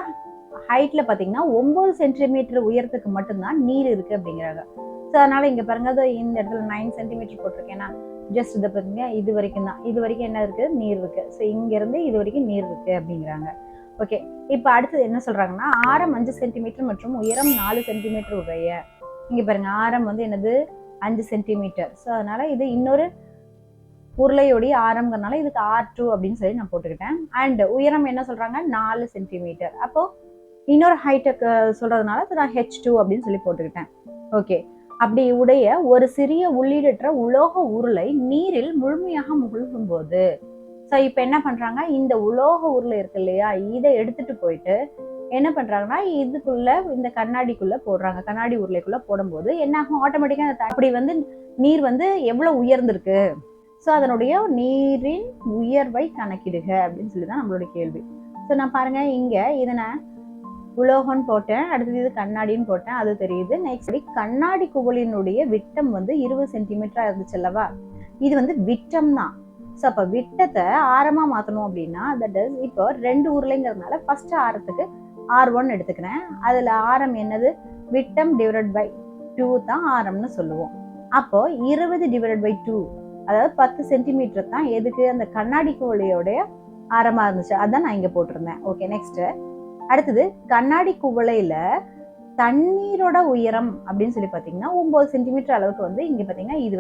ஹைட்ல பார்த்தீங்கன்னா 9 சென்டிமீட்டர் உயரத்துக்கு மட்டும்தான் நீர் இருக்கு அப்படிங்கிறாங்க. ஸோ அதனால இங்க பாருங்க, அது இந்த இடத்துல 9 சென்டிமீட்டர் போட்டிருக்கேன்னா ஜஸ்ட் இதை பார்த்தீங்கன்னா இது வரைக்கும் தான். இது வரைக்கும் என்ன இருக்கு? நீர் இருக்கு. ஸோ இங்க இருந்து இது வரைக்கும் நீர் இருக்கு அப்படிங்கிறாங்க. ஓகே, இப்போ அடுத்தது என்ன சொல்றாங்கன்னா ஆரம் 5 சென்டிமீட்டர் மற்றும் உயரம் 4 சென்டிமீட்டர் உடைய, இங்க பாருங்க ஆரம் வந்து என்னது? 5 சென்டிமீட்டர். ஸோ அதனால இது இன்னொரு உருளையோடைய ஆரம்ங்கிறனால இதுக்கு R2 அப்படின்னு சொல்லி நான் போட்டுக்கிட்டேன். அண்ட் உயரம் என்ன சொல்றாங்க? 4 சென்டிமீட்டர். அப்போ இன்னொரு ஹைட்டை சொல்றதுனால நான் H2 அப்படின்னு சொல்லி போட்டுக்கிட்டேன். ஓகே, அப்படி உடைய ஒரு சிறிய உள்ளீடற்ற உலோக உருளை நீரில் முழுமையாக மூழ்கும் போது, ஸோ இப்போ என்ன பண்றாங்க? இந்த உலோக உருளை இருக்கு இல்லையா, இதை எடுத்துட்டு போயிட்டு என்ன பண்றாங்கன்னா இதுக்குள்ள இந்த கண்ணாடிக்குள்ள போடுறாங்க. கண்ணாடி உருளைக்குள்ள போடும்போது என்ன ஆகும்? ஆட்டோமேட்டிக்கா அப்படி வந்து நீர் வந்து எவ்வளவு உயர்ந்திருக்கு, ஸோ அதனுடைய நீரின் உயர்வை கணக்கிடுக அப்படின்னு சொல்லி தான் நம்மளுடைய கேள்வி. ஸோ நான் பாருங்க இங்க இதை நான் உலோகம்னு போட்டேன், அடுத்தது இது கண்ணாடின்னு போட்டேன், அது தெரியுது. நெக்ஸ்ட் கண்ணாடி குவளினுடைய விட்டம் வந்து 20 சென்டிமீட்டரா இருந்துச்சு அல்லவா? இது வந்து விட்டம் தான். ஸோ அப்போ விட்டத்தை ஆரமா மாற்றணும் அப்படின்னா தட் இஸ் இப்போ 2 உருளைங்கிறதுனால ஃபர்ஸ்ட் ஆரத்துக்கு R1 எடுத்துக்கிறேன். அதில் ஆரம் என்னது? விட்டம் டிவைடட் பை 2 தான் ஆரம்னு சொல்லுவோம். அப்போ 20/2, அதாவது 10 சென்டிமீட்டர் தான் எதுக்கு? அந்த கண்ணாடி குவளையோடைய ஆரமா இருந்துச்சு. அதான் நான் இங்கே போட்டிருந்தேன். ஓகே, நெக்ஸ்ட் அடுத்தது கண்ணாடி குவளையில தண்ணீரோட உயரம் அப்படின்னு சொல்லி பார்த்தீங்கன்னா 9 சென்டிமீட்டர் அளவுக்கு வந்து இங்கே பார்த்தீங்கன்னா இது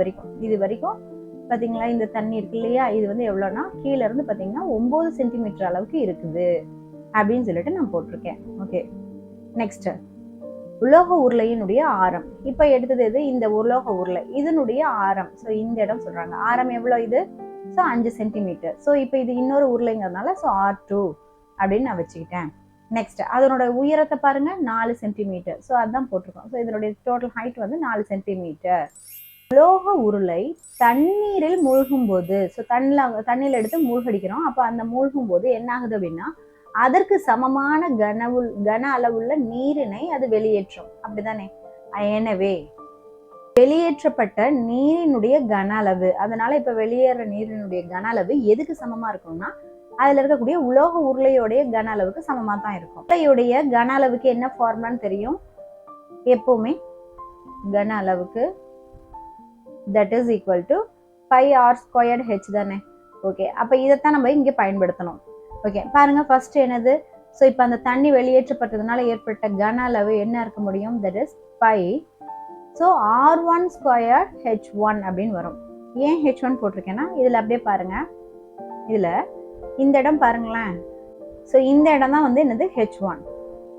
வரைக்கும் பார்த்தீங்களா இந்த தண்ணி இருக்கு இல்லையா, இது வந்து எவ்வளோனா கீழே இருந்து பார்த்தீங்கன்னா 9 சென்டிமீட்டர் அளவுக்கு இருக்குது அப்படின்னு சொல்லிட்டு நான் போட்டிருக்கேன். ஓகே, நெக்ஸ்ட் உலோக உருளையினுடைய ஆரம். இப்போ எடுத்தது எது? இந்த உலோக உருளை இதனுடைய ஆரம். ஸோ இந்த இடம் சொல்றாங்க ஆரம் எவ்வளோ இது? So 5 centimetre. ஸோ இப்போ இது இன்னொரு உருளைங்கிறதுனால ஸோ R2 அப்படின்னு நான் வச்சுக்கிட்டேன். நெக்ஸ்ட் அதனோட உயரத்தை பாருங்க 4 சென்டிமீட்டர். ஸோ அதுதான் போட்டிருக்கோம். ஸோ இதனுடைய டோட்டல் ஹைட் வந்து 4 சென்டிமீட்டர். உலோக உருளை தண்ணீரில் மூழ்கும் போது, ஸோ தண்ணியில் எடுத்து மூழ்கடிக்கிறோம். அப்போ அந்த மூழ்கும் போது என்ன ஆகுது அப்படின்னா அதற்கு சமமான கன அளவுள்ள நீரினை அது வெளியேற்றும். அப்படிதானே? எனவே வெளியேற்றப்பட்ட நீரினுடைய கன அளவு, அதனால இப்ப வெளியேற நீரினுடைய கன அளவு எதுக்கு சமமா இருக்கும்னா அதுல இருக்கக்கூடிய உலோக உருளையோடைய கன அளவுக்கு சமமா தான் இருக்கும். உருளையுடைய கன அளவுக்கு என்ன ஃபார்முலான்னு தெரியும்? எப்பவுமே கன அளவுக்கு that is equal to pi r squared h தானே. ஓகே, அப்ப இதைத்தான் நம்ம இங்க பயன்படுத்தணும். ஓகே, பாருங்க ஃபர்ஸ்ட் என்னது? ஸோ இப்போ அந்த தண்ணி வெளியேற்றப்பட்டதுனால ஏற்பட்ட கன அளவு என்ன இருக்க முடியும்? That is pi. So R1 square H1 அப்படின்னு வரும். ஏன் H1 போட்டிருக்கேன்னா இதில் அப்படியே பாருங்க, இதில் இந்த இடம் பாருங்களேன். ஸோ இந்த இடம் தான் வந்து என்னது? H1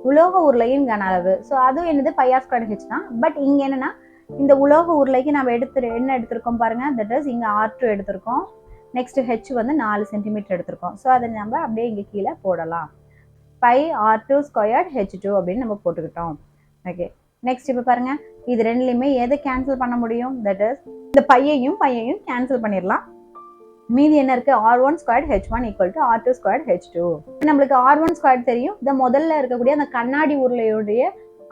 உலோக உருளையின் கன அளவு. ஸோ அதுவும் என்னது? பை ஆர் ஸ்கொயர் H தான். பட் இங்கே என்னன்னா இந்த உலோக உருளைக்கு நம்ம என்ன எடுத்திருக்கோம் பாருங்க, தட் இஸ் இங்கே R2 எடுத்திருக்கோம். நெக்ஸ்ட் H வந்து 4 சென்டிமீட்டர் எடுத்திருக்கோம். ஸோ அதை நம்ம அப்படியே இங்கே கீழே போடலாம். பை R2 ஸ்கொயர் H2 அப்படின்னு நம்ம போட்டுக்கிட்டோம். ஓகே, நெக்ஸ்ட் இப்போ பாருங்க, இது ரெண்டுலையுமே எதை கேன்சல் பண்ண முடியும்? தட் இஸ் இந்த பையையும் கேன்சல் பண்ணிடலாம். மீதி என்ன இருக்கு? r1 squared h1 equal to r2 squared h2. நம்மளுக்கு r1 ஸ்கொயர்ட் தெரியும். இந்த முதல்ல இருக்கக்கூடிய அந்த கண்ணாடி உருளையுடைய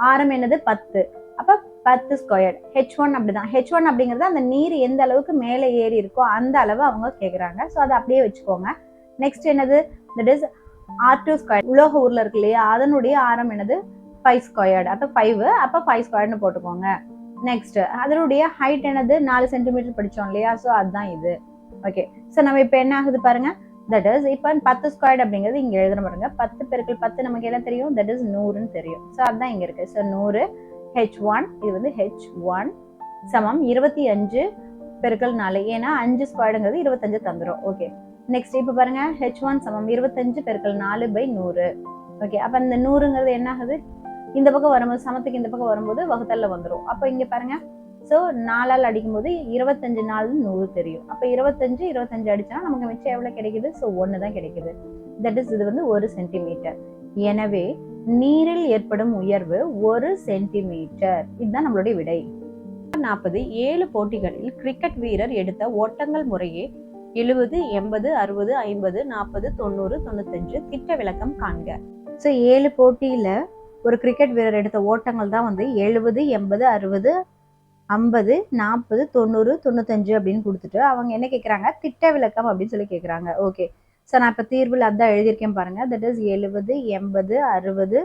ஆரம் என்னது? 10. அப்ப 10 ஸ்கொயர்ட். h1 அப்படிதான். h1 அப்படிங்கிறது அந்த நீர் எந்த அளவுக்கு மேலே ஏறி இருக்கோ அந்த அளவு அவங்க கேட்குறாங்க. ஸோ அதை அப்படியே வச்சுக்கோங்க. நெக்ஸ்ட் என்னது? That is r2 squared. உலோக உருளை இருக்கு இல்லையா, அதனுடைய ஆரம் என்னது? 5 ஸ்கொயர்ட். அப்போ 5, அப்போ 5 ஸ்கொயர்ட்னு போட்டுக்கோங்க. நெக்ஸ்ட் அதனுடைய ஹைட் என்னது? 4 சென்டிமீட்டர் படித்தோம் இல்லையா, ஸோ அதுதான் இது. ஓகே, ஸோ நம்ம இப்போ என்ன ஆகுது பாருங்க. தட் இஸ் இப்போ 10 ஸ்கொயர்ட் அப்படிங்கிறது இங்கே எழுதுற பாருங்க. 10 பெருக்கல் 10 நமக்கு என்ன தெரியும்? தட் இஸ் 100ன்னு தெரியும். ஸோ அதுதான் இங்கே இருக்கு. ஸோ 100 h1, இது வந்து h1 சமம் 25 பெருக்கல் 4. ஏன்னா 5 ஸ்கொயர்டுங்கிறது 25 தந்துடும். ஓகே, நெக்ஸ்ட் இப்போ பாருங்க, h1 சமம் 25 பெருக்கல் 4/100. ஓகே, அப்போ இந்த 100ங்கிறது என்ன ஆகுது? இந்த பக்கம் வரும்போது, சமத்துக்கு இந்த பக்கம் வரும்போது வகுத்தல்ல வந்துடும். அப்போ இங்கே பாருங்க, ஸோ 4ஆல் அடிக்கும்போது 25 4 100 தெரியும். அப்போ 25 அடிச்சா நமக்கு மிச்சம் எவ்வளோ கிடைக்குது? ஸோ 1 தான் கிடைக்குது. தட் இஸ் இது வந்து 1 சென்டிமீட்டர். எனவே நீரில் ஏற்படும் உயர்வு 1 சென்டிமீட்டர். இதுதான் நம்மளுடைய விடை. 40 7 போட்டிகளில் கிரிக்கெட் வீரர் எடுத்த ஓட்டங்கள் முறையே 70, 80, 60, 50, 40, 90, 95. திட்ட விளக்கம் காண்க. ஸோ 7 போட்டியில ஒரு கிரிக்கெட் வீரர் எடுத்த ஓட்டங்கள் தான் வந்து 70, 80, 60, 50, 40, 90, 95 அப்படின்னு கொடுத்துட்டு அவங்க என்ன கேட்குறாங்க? திட்ட விளக்கம் அப்படின்னு சொல்லி கேட்குறாங்க. ஓகே, ஸோ நான் இப்போ தீர்வில் அதான் எழுதியிருக்கேன் பாருங்க. That is 70, 80, 60,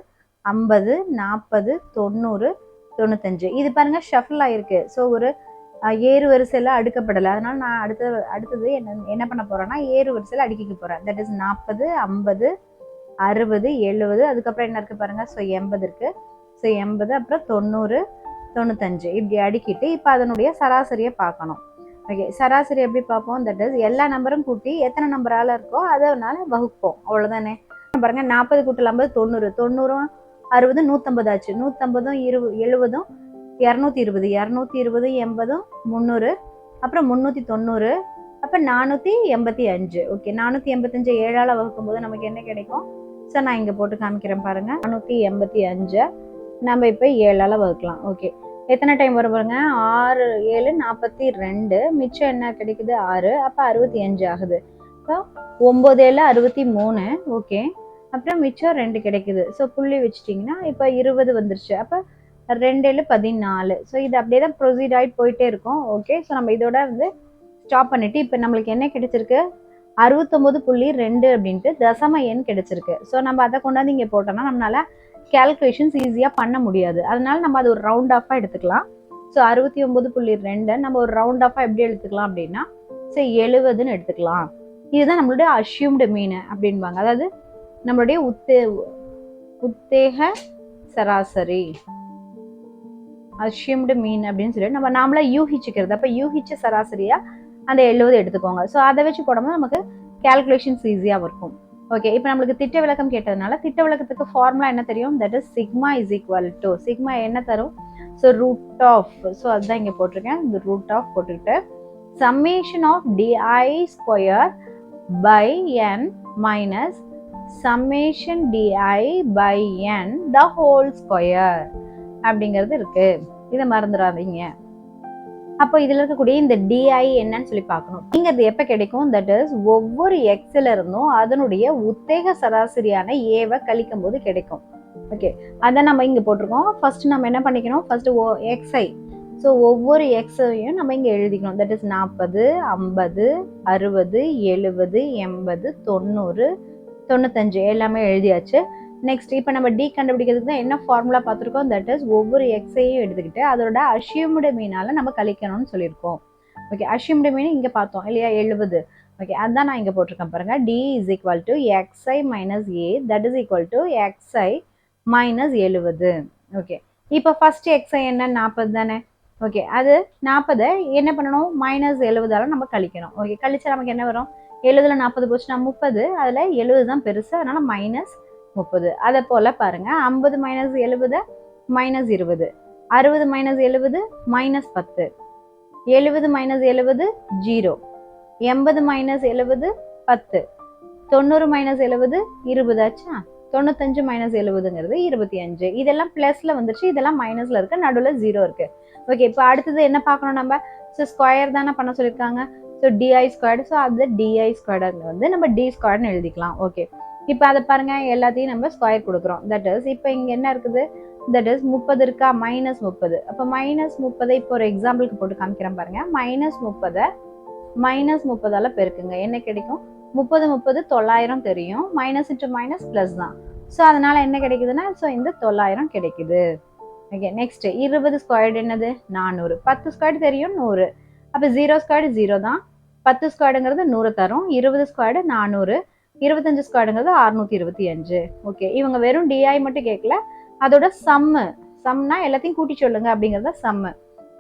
50, 40, 90, 95. இது பாருங்க ஷஃபிள் ஆயிருக்கு. ஸோ ஒரு ஏறு வரிசையில் அடுக்கப்படலை. அதனால நான் அடுத்தது என்ன பண்ண போறேன்னா ஏறு வரிசையில் அடுக்கிக்க போறேன். தட் இஸ் 40, 50, 60, 70, அதுக்கப்புறம் என்ன இருக்கு பாருங்க? ஸோ 80 இருக்கு. ஸோ 80, அப்புறம் 90, 95 இப்படி அடுக்கிட்டு இப்போ அதனுடைய சராசரியை பார்க்கணும். ஓகே, சராசரி எப்படி பார்ப்போம்? தட் இஸ் எல்லா நம்பரும் கூட்டி எத்தனை நம்பரால இருக்கோ அதனால வகுப்போம், அவ்வளோதானே. பாருங்க, 40 கூட்டல் 50 90, 90 60 150 ஆச்சு. 150 70 220, 220 80 300, அப்புறம் 390, அப்புறம் 485. ஓகே, 485 7ஆல் வகுக்கும் போது நமக்கு என்ன கிடைக்கும்? ஸோ நான் இங்கே போட்டு காமிக்கிறேன் பாருங்க. 485 நம்ம இப்போ 7ஆல் வகுக்கலாம். ஓகே, எத்தனை டைம் வரும் பாருங்க? 6 7 42, மிச்சம் என்ன கிடைக்குது? 6, அப்போ 65 ஆகுது. இப்போ 9 7 63. ஓகே, அப்புறம் மிச்சம் 2 கிடைக்குது. ஸோ புள்ளி வச்சுட்டிங்கன்னா இப்போ 20 வந்துருச்சு. அப்போ 2 7 14. ஸோ இது அப்படியே தான் ப்ரொசீட் ஆகிட்டு போயிட்டே இருக்கும். ஓகே, ஸோ நம்ம இதோட வந்து ஸ்டாப் பண்ணிட்டு இப்போ நம்மளுக்கு என்ன கிடைச்சிருக்கு? 69.2 அப்படின்ட்டு தசம எண் கிடைச்சிருக்கு. ஸோ நம்ம அதை கொண்டாந்து இங்கே போட்டோம்னா நம்மளால கேல்குலேஷன்ஸ் ஈஸியாக பண்ண முடியாது. அதனால நம்ம அது ஒரு ரவுண்ட் ஆஃபாக எடுத்துக்கலாம். ஸோ 69.2 நம்ம ஒரு ரவுண்ட் ஆஃபாக எப்படி எடுத்துக்கலாம் அப்படின்னா, ஸோ 70ன்னு எடுத்துக்கலாம். இதுதான் நம்மளுடைய அஷ்யூம்டு மீன் அப்படின்பாங்க. அதாவது நம்மளுடைய உத்தேக சராசரி, அஷ்யூம்டு மீன் அப்படின்னு சொல்லி நம்ம நாமளா யூகிச்சுக்கிறது. அப்போ யூகிச்ச சராசரியா அந்த 70 எடுத்துக்கோங்க. ஸோ அதை வச்சு போடும்போது நமக்கு கேல்குலேஷன்ஸ் ஈஸியாக இருக்கும். ஓகே, இப்போ நம்மளுக்கு திட்ட விளக்கம் கேட்டதுனால திட்ட விளக்கத்துக்கு ஃபார்முலா என்ன தெரியும்? That is sigma is equal to, sigma என்ன தரும்? ஸோ ரூட் ஆஃப், ஸோ அதுதான் இங்கே போட்டிருக்கேன். இந்த ரூட் ஆஃப் போட்டுக்கிட்டு summation of DI square by N minus summation DI by N the whole square அப்படிங்கிறது இருக்கு. இதை மறந்துடாதீங்க. அப்போ இதுல இருக்கக்கூடிய இந்த டிஐ என்னன்னு சொல்லி பார்க்கணும். இங்கிறது எப்ப கிடைக்கும்? தட் இஸ் ஒவ்வொரு எக்ஸ்ல இருந்தும் அதனுடைய உத்தேக சராசரியான ஏவை கழிக்கும் போது கிடைக்கும். ஓகே, அதை நம்ம இங்க போட்டிருக்கோம். ஃபர்ஸ்ட் நம்ம என்ன பண்ணிக்கணும்? ஃபர்ஸ்ட் எக்ஸ்ஐ, ஸோ ஒவ்வொரு எக்ஸையும் நம்ம இங்க எழுதிக்கணும். தட் இஸ் 40, 50, 60, 70, 80, 90, 95 எல்லாமே எழுதியாச்சு. நெக்ஸ்ட் இப்போ நம்ம டி கண்டுபிடிக்கிறதுக்கு தான் என்ன ஃபார்முலா பார்த்துருக்கோம்? தட் இஸ் ஒவ்வொரு எக்ஸையும் எடுத்துக்கிட்டு அதோட அஷ்யூம்டு மீனால நம்ம கழிக்கணும்னு சொல்லியிருக்கோம். ஓகே, அஷ்யூம்டு மீன் இங்கே பார்த்தோம் இல்லையா? 70. ஓகே, அதான் நான் இங்கே போட்டிருக்கேன் பாருங்க. D is equal to XI minus A, that is equal to XI minus 70. Okay, இப்போ ஃபர்ஸ்ட் எக்ஸ்ஐ என்ன? 40 தானே. ஓகே, அது 40 என்ன பண்ணணும்? மைனஸ் 70ஆல நம்ம கழிக்கணும். ஓகே, கழிச்சா நமக்கு என்ன வரும்? 70ல் 40 போச்சுன்னா 30, அதில் 70 தான் பெருசு, அதனால மைனஸ் 30. அதை போல பாருங்க, 50 minus 70 minus 20, 60 minus 70 minus 10, 70 minus 70 0, 80 minus 70 10, 90 minus 70 20 ஆச்சா? 95 மைனஸ் 70ங்கிறது 25. இதெல்லாம் பிளஸ்ல வந்துருச்சு, இதெல்லாம் மைனஸ்ல இருக்கு, நடுவில் 0 இருக்கு. ஓகே, இப்போ அடுத்தது என்ன பார்க்கணும் நம்ம? ஸோ ஸ்கொயர் தானே பண்ண சொல்லியிருக்காங்க. ஸோ டிஐ ஸ்கொயர்டு, ஸோ அது டிஐ ஸ்கொயர்டு வந்து நம்ம டி ஸ்கொயர்னு எழுதிக்கலாம். ஓகே, இப்போ அதை பாருங்க, எல்லாத்தையும் நம்ம ஸ்கொயர் கொடுக்குறோம். தட் இஸ் இப்போ இங்கே என்ன இருக்குது? தட் இஸ் 30 இருக்கா, -30. அப்போ -30 இப்போ ஒரு எக்ஸாம்பிளுக்கு போட்டு காமிக்கிறேன் பாருங்க. -30 -30ஆல பெருக்குங்க, என்ன கிடைக்கும்? 30 900 தெரியும், மைனஸ் இன்ட்டு மைனஸ் பிளஸ் தான். ஸோ அதனால என்ன கிடைக்குதுன்னா, ஸோ இந்த 900 கிடைக்குது. ஓகே, நெக்ஸ்ட் 20 ஸ்கொயர்டு என்னது? 400. 10 ஸ்கொயர்டு தெரியும், 100. அப்போ 0 ஸ்கொயர்டு 0 தான். 10 ஸ்கொயர்டுங்கிறது 100 தரும். 20 ஸ்கொயர்டு 400. 25 ஸ்கொயர்டுங்கிறது 625. ஓகே, இவங்க வெறும் டிஐ மட்டும் கேட்கல, அதோட சம்னா எல்லாத்தையும் கூட்டி சொல்லுங்க அப்படிங்கிறத சம்மு.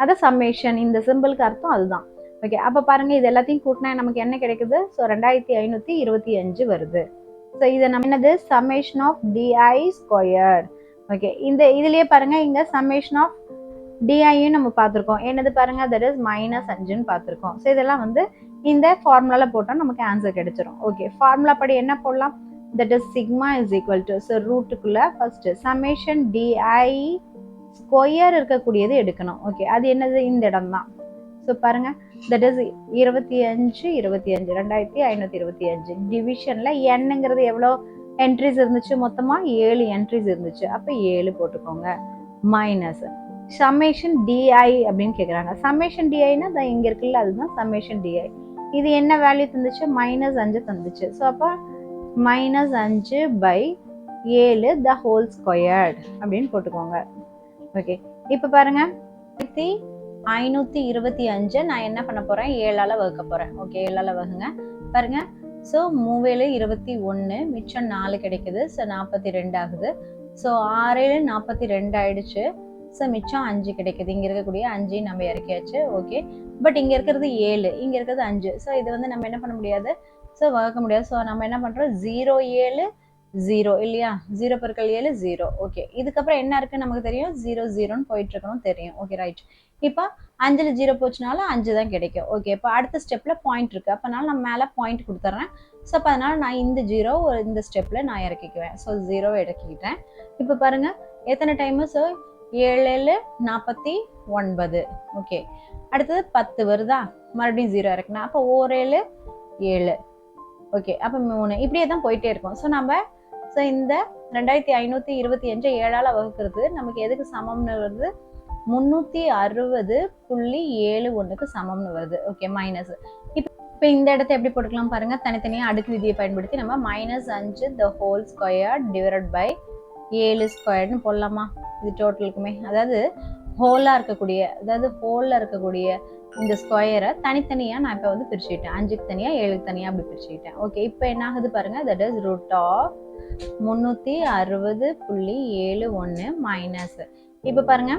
அதான் சம்மேஷன், இந்த சிம்பிளுக்கு அர்த்தம் அதுதான். ஓகே, அப்போ பாருங்க, இது எல்லாத்தையும் கூட்டினா நமக்கு என்ன கிடைக்குது? ஸோ 2525 வருது. ஸோ இதை நம்ம என்னது? Summation of DI square. Okay, இந்த இதுலயே பாருங்க, இங்க சம்மேஷன் ஆஃப் டிஐயும் நம்ம பார்த்துருக்கோம். என்னது பாருங்க? தட் இஸ் -5ன்னு பார்த்துருக்கோம். ஸோ இதெல்லாம் வந்து இந்த ஃபார்முலால போட்டோம், நமக்கு ஆன்சர் கிடைச்சிரும். ஓகே, ஃபார்முலா படி என்ன போடலாம்? That is sigma is equal to, so ரூட்டுக்குள்ள ஃபர்ஸ்ட் சம்மேஷன் டிஐ ஸ்கொயர் இருக்கக்கூடியது எடுக்கணும். ஓகே, அது என்னது? இந்த இடம் தான். ஸோ பாருங்க, தட் இஸ் 2525 டிவிஷன்ல என்னங்கிறது எவ்வளோ என்ட்ரிஸ் இருந்துச்சு? மொத்தமா 7 என்ட்ரிஸ் இருந்துச்சு. அப்ப 7 போட்டுக்கோங்க. மைனஸ் சம்மேஷன் டிஐ அப்படின்னு கேட்குறாங்க. சம்மேஷன் டிஐனா இங்க இருக்குல்ல, அதுதான் சம்மேஷன் டிஐ. இது என்ன வேல்யூ தந்துச்சு? -5 தந்துச்சு. ஸோ அப்போ -5/7 த ஹோல் ஸ்கொயர்ட் அப்படின்னு போட்டுக்கோங்க. ஓகே, இப்போ பாருங்க, 525 நான் என்ன பண்ண போறேன்? 7ஆல வகுக்க போறேன். ஓகே, 7ஆல வகுங்க பாருங்க. ஸோ 3 21, மிச்சம் 4 கிடைக்குது. ஸோ 42 ஆகுது. ஸோ 6 42 ஆயிடுச்சு. ஸோ மிச்சம் 5 கிடைக்குது. இங்க இருக்கக்கூடிய 5 நம்ம இறக்கியாச்சு. ஓகே, பட் இங்க இருக்கிறது 7, இங்க இருக்கிறது 5. ஸோ இது வந்து நம்ம என்ன பண்ண முடியாது? ஸோ வகுக்க முடியாது. ஸோ நம்ம என்ன பண்றோம்? 0 7 0 இல்லையா? 0 × 7 0. ஓகே, இதுக்கப்புறம் என்ன இருக்கு நமக்கு தெரியும்? 0 0ன்னு போயிட்டு இருக்கணும் தெரியும். Okay, right. இப்போ 5ல் 0 போச்சுனாலும் 5 தான் கிடைக்கும். ஓகே, இப்போ அடுத்த ஸ்டெப்ல பாயிண்ட் இருக்கு, அப்பனால நான் மேலே பாயிண்ட் கொடுத்துட்றேன். ஸோ அப்போ அதனால நான் இந்த 0 இந்த ஸ்டெப்ல நான் இறக்கிக்குவேன். ஸோ 0 இறக்கிக்கிட்டேன். இப்போ பாருங்க எத்தனை டைமு? ஸோ 7 49. ஓகே, அடுத்தது 10 வருதா? மறுபடியும் 0 இறக்குனா, அப்போ 7 7. ஓகே, அப்போ 3 இப்படியே தான் போயிட்டே இருக்கும். ஸோ நம்ம இந்த 2525 7ஆல வகுக்கிறது நமக்கு எதுக்கு சமம்னு வருது? 360.71க்கு சமம்னு வருது. Okay, minus. இப்போ இந்த இடத்த எப்படி போட்டுக்கலாம் பாருங்க, தனித்தனியாக அடுக்கு விதியை பயன்படுத்தி நம்ம -5 the whole square divided by 7 ஸ்கொயர்னு போடலாமா? இது டோட்டலுக்குமே, அதாவது ஹோல்ல இருக்கக்கூடிய இந்த ஸ்கொயரை தனித்தனியா நான் இப்போ வந்து பிரிச்சுக்கிட்டேன். 5க்கு தனியா 7க்கு தனியா அப்படி பிரிச்சுக்கிட்டேன். ஓகே, இப்போ என்ன ஆகுது பாருங்க, தட் இஸ் √360.71 மைனஸ். இப்போ பாருங்க,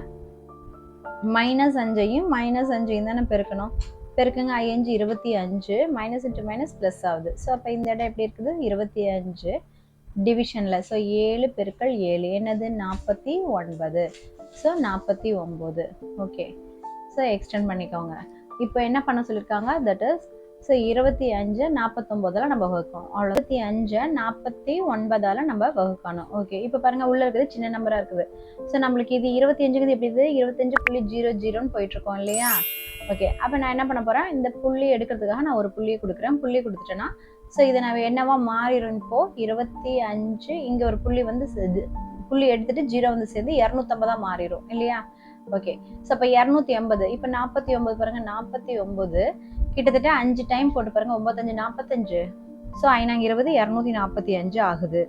-5ஐயும் -5ஐயும் தானே பெருக்கணும். பெருக்குங்க, 5 25, மைனஸ் இன்ட்டு மைனஸ் பிளஸ் ஆகுது. ஸோ அப்போ இந்த இடம் எப்படி இருக்குது? 25 டிவிஷன்ல. ஸோ 7 × 7 என்னது? 49. ஸோ 49. ஓகே, ஸோ எக்ஸ்டெண்ட் பண்ணிக்கோங்க. இப்போ என்ன பண்ண சொல்லியிருக்காங்க? தட் இஸ் ஸோ 25 49ஆல நம்ம வகுக்கணும். அவ்வளோ 25 49ஆல நம்ம வகுக்கணும். ஓகே, இப்போ பாருங்க, உள்ள இருக்குது சின்ன நம்பரா இருக்குது. ஸோ நம்மளுக்கு இது 25ங்கிறது எப்படி இருக்குது? 25.00ன்னு போயிட்டு இருக்கோம் இல்லையா? ஓகே, அப்போ நான் என்ன பண்ண போறேன்? இந்த புள்ளி எடுக்கிறதுக்காக நான் ஒரு புள்ளியை கொடுக்குறேன். புள்ளி கொடுத்துட்டேன்னா ஸோ இதை நான் என்னவா மாறிடும்? இப்போ 25 இங்கே ஒரு புள்ளி வந்து புள்ளி எடுத்துட்டு 0 வந்து சேர்ந்து 250 மாறிடும் இல்லையா? ஓகே, ஸோ அப்போ 280. இப்போ 49 பாருங்க, 49 கிட்டத்தட்ட 5 டைம் போட்டு பாருங்க, 9 45. ஸோ 5 20 245 ஆகுது.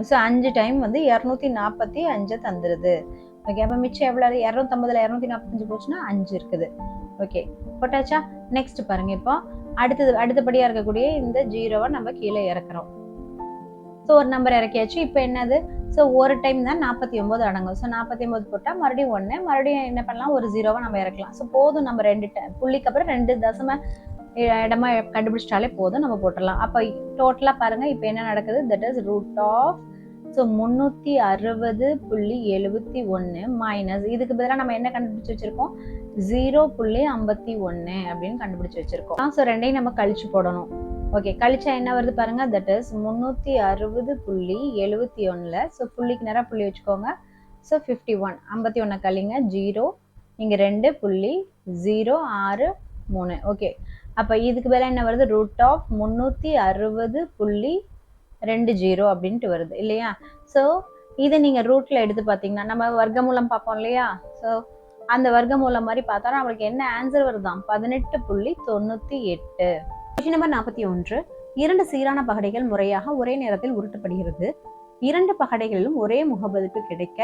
ஸோ 5 டைம் வந்து 245 தந்துடுது. ஓகே, அப்போ மிச்சம் எவ்வளோ? 250ல் 245 போச்சுன்னா 5 இருக்குது. ஓகே, போட்டாச்சா? நெக்ஸ்ட் பாருங்க, இப்போ அடுத்தபடியா இருக்கக்கூடிய இந்த 0வை நம்ம கீழே இறக்குறோம். ஸோ ஒரு நம்பர் இறக்கியாச்சு. இப்போ என்னது? ஸோ ஒரு டைம் தான் 49 அடங்கும். ஸோ 49 போட்டால் மறுபடியும் 1, மறுபடியும் என்ன பண்ணலாம்? ஒரு 0வை நம்ம இறக்கலாம். ஸோ போதும், நம்ம 2 புள்ளிக்கு அப்புறம் 2 தசம இடமா கண்டுபிடிச்சிட்டாலே போதும், நம்ம போட்டுடலாம். அப்போ டோட்டலாக பாருங்க, இப்போ என்ன நடக்குது? தட் இஸ் ஸோ 360.71 மைனஸ், இதுக்கு பதிலாக நம்ம என்ன கண்டுபிடிச்சு வச்சிருக்கோம்? 0.51 அப்படின்னு கண்டுபிடிச்சு வச்சிருக்கோம். ஸோ ரெண்டையும் நம்ம கழிச்சு போடணும். ஓகே, கழிச்சா என்ன வருது பாருங்க, தட் இஸ் 360.71. ஸோ புள்ளிக்கு நேரம் புள்ளி வச்சுக்கோங்க. ஸோ 51, 51 கழிங்க 0, இங்கே 2.063. ஓகே, அப்போ இதுக்கு மேலே என்ன வருது, ரூட் ஆஃப் 360.20 அப்படின்ட்டு வருது இல்லையா. ஸோ இதை நீங்கள் ரூட்டில் எடுத்து பார்த்தீங்கன்னா நம்ம வர்க்கமூலம் பார்ப்போம் இல்லையா. ஸோ அந்த வர்க்கமூலம் மாதிரி பார்த்தா நம்மளுக்கு என்ன ஆன்சர் வருதான், 18.98. Question number 41. 2 சீரான பகடைகள் முறையாக ஒரே நேரத்தில் உருட்டப்படுகிறது. 2 பகடைகளிலும் ஒரே முகமதிப்பு கிடைக்க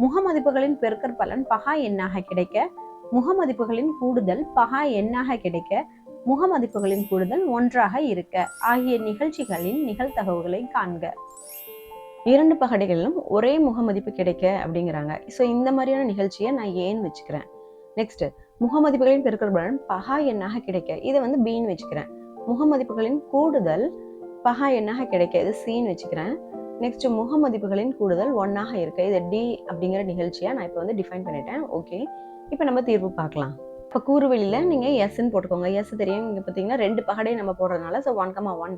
முகமதிப்புகளின் பெருக்கற் பலன் பகா எண்ணாக கிடைக்க முகமதிப்புகளின் கூடுதல் பகா எண்ணாக கிடைக்க முகமதிப்புகளின் கூடுதல் 1ஆக இருக்க ஆகிய நிகழ்ச்சிகளின் நிகழ்தகவுகளை காண்க. 2 பகடைகளிலும் ஒரே முகமதிப்பு கிடைக்க அப்படிங்கிறாங்க. ஸோ இந்த மாதிரியான நிகழ்ச்சியை நான் ஏன்னு வச்சுக்கிறேன். நெக்ஸ்ட், முகமதிப்புகளின் பெருக்கற் பலன் பகா எண்ணாக கிடைக்க, இதை வந்து பின்னு வச்சுக்கிறேன். முகமதிப்புகளின் கூடுதல் பகா எண்ணாக கிடைக்க, இது சின்னு வச்சுக்கிறேன். நெக்ஸ்ட், முகமதிப்புகளின் கூடுதல் 1ஆக இருக்க, இது டி அப்படிங்கிற நிகழ்ச்சியை நான் இப்போ வந்து டிஃபைன் பண்ணிட்டேன். ஓகே, இப்போ நம்ம தீர்வு பார்க்கலாம். இப்போ கூறுவெளியில நீங்க எஸ்ன்னு போட்டுக்கோங்க. எஸ் தெரியும், இங்க பார்த்தீங்கன்னா 2 பகடை நம்ம போடுறதுனால ஸோ 1,1,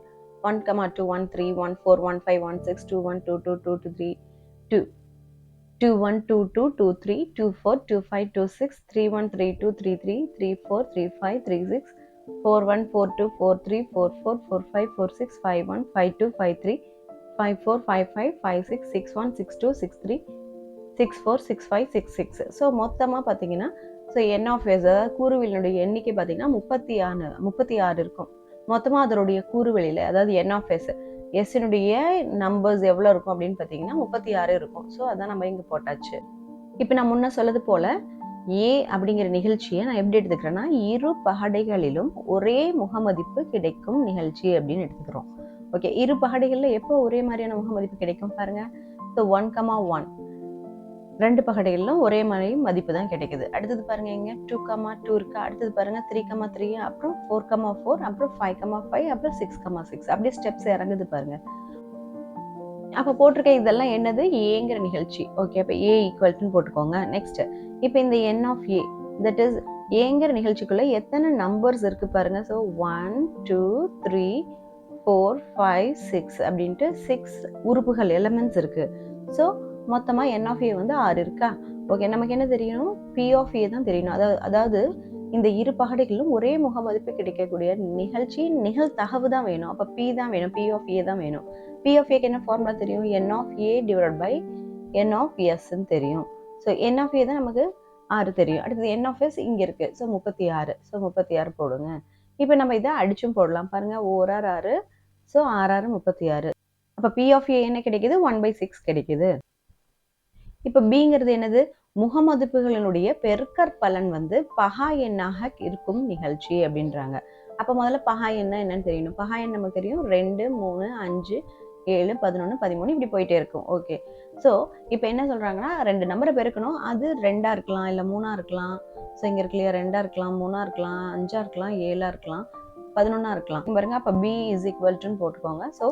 1,2, 1,3, 1,4, 1,5, 1,6, 2,1, 2,2, 2,3, 2, 2,1, 2,2, 2,3, 2,4, 2,5, 2,6, 3,1, 3,2, 3,3, 3,4, 3,5, 3,6, 4,1, 4,2, 4,3, 4,4, 4,5, 4,6, 5,1, 5,2, 5,3, 5,4, 5,5, 5,6, 6,1, 6,2, 6,3, 6,4, 6,5, 6,6. ஸோ மொத்தமாக பார்த்தீங்கன்னா ஸோ என் ஆஃப் எஸ், அதாவது கூறுவெளியினுடைய எண்ணிக்கை பார்த்தீங்கன்னா 36 இருக்கும். மொத்தமாக அதனுடைய கூறுவெளியில், அதாவது என் ஆஃப் எஸ்னுடைய நம்பர்ஸ் எவ்வளோ இருக்கும் அப்படின்னு பார்த்தீங்கன்னா 36 இருக்கும். ஸோ அதான் நம்ம இங்கே போட்டாச்சு. இப்போ நான் முன்ன சொல்லது போல ஏ அப்படிங்கிற நிகழ்ச்சியை நான் எப்படி எடுத்துக்கிறேன்னா, 2 பகடைகளிலும் ஒரே முகமதிப்பு கிடைக்கும் நிகழ்ச்சி அப்படின்னு எடுத்துக்கிறோம். ஓகே, 2 பகடைகளில் எப்போ ஒரே மாதிரியான முகமதிப்பு கிடைக்கும் பாருங்க. ஸோ 1,1 2 பகடைகளிலும் ஒரே மாதிரி மதிப்பு தான் கிடைக்குது. அடுத்தது பாருங்க, இங்க 2,2 இருக்கு. அடுத்தது பாருங்க 3,3, அப்புறம் 4,4, அப்புறம் 5,5, அப்புறம் 6,6. அப்படியே ஸ்டெப்ஸ் இறங்குது பாருங்க. அப்ப போட்டிருக்க இதெல்லாம் என்னது, ஏங்கிற நிகழ்ச்சி. ஓகே, அப்ப ஏ ஈக்குவல்னு போட்டுக்கோங்க. நெக்ஸ்ட், இப்போ இந்த என் ஆஃப் ஏ, தட் இஸ் ஏங்கிற நிகழ்ச்சிக்குள்ள எத்தனை நம்பர்ஸ் இருக்கு பாருங்க. ஸோ 1, 2, 3, 4, 5, 6 அப்படின்ட்டு 6 உறுப்புகள் எலிமெண்ட்ஸ் இருக்கு. ஸோ மொத்தமா என் ஆஃப் ஏ வந்து 6 இருக்கா. ஓகே, நமக்கு என்ன தெரியணும், பி ஆஃப் ஏ தான் தெரியணும். அதாவது இந்த 2 பகடைகளிலும் ஒரே முகமதிப்பு கிடைக்கக்கூடிய நிகழ்ச்சி நிகழ்தகவு தான் வேணும். அப்ப பி தான் வேணும், பி ஆஃப் ஏ தான் வேணும். பி ஆஃப் ஏக்கு என்ன ஃபார்முலா தெரியும், n of A divide by N of எஸ்ன்னு தெரியும். ஸோ என் ஆஃப் ஏ தான் நமக்கு 6 தெரியும். அடுத்தது என் ஆஃப் எஸ் இங்க இருக்கு. ஸோ 36. ஸோ 36 போடுங்க. இப்போ நம்ம இதை அடிச்சும் போடலாம் பாருங்க. 6 ஸோ 6 36. அப்ப பி ஆஃப் ஏ என்ன கிடைக்குது, 1/6 கிடைக்குது. இப்ப பிங்கிறது என்னது, முகமதிப்புகளினுடைய பெருக்கற் பலன் வந்து பகா எண்ணாக இருக்கும் நிகழ்ச்சி அப்படின்றாங்க. அப்ப முதல்ல பகா எண்ணா என்னன்னு தெரியணும். பகா எண் நமக்கு தெரியும், 2, 3, 5, 7, 11, 13 இப்படி போயிட்டே இருக்கும். ஓகே, ஸோ இப்போ என்ன சொல்றாங்கன்னா, 2 நம்பரை பெருக்கணும். அது 2ஆ இருக்கலாம், இல்லை 3ஆ இருக்கலாம். ஸோ இங்க இருக்கு இல்லையா, 2ஆ இருக்கலாம், 3ஆ இருக்கலாம், 5ஆ இருக்கலாம், 7ஆ இருக்கலாம், 11ஆ இருக்கலாம். பாருங்க, அப்ப பி இஸ் ஈக்குவல் டுன்னு போட்டுக்கோங்க. ஸோ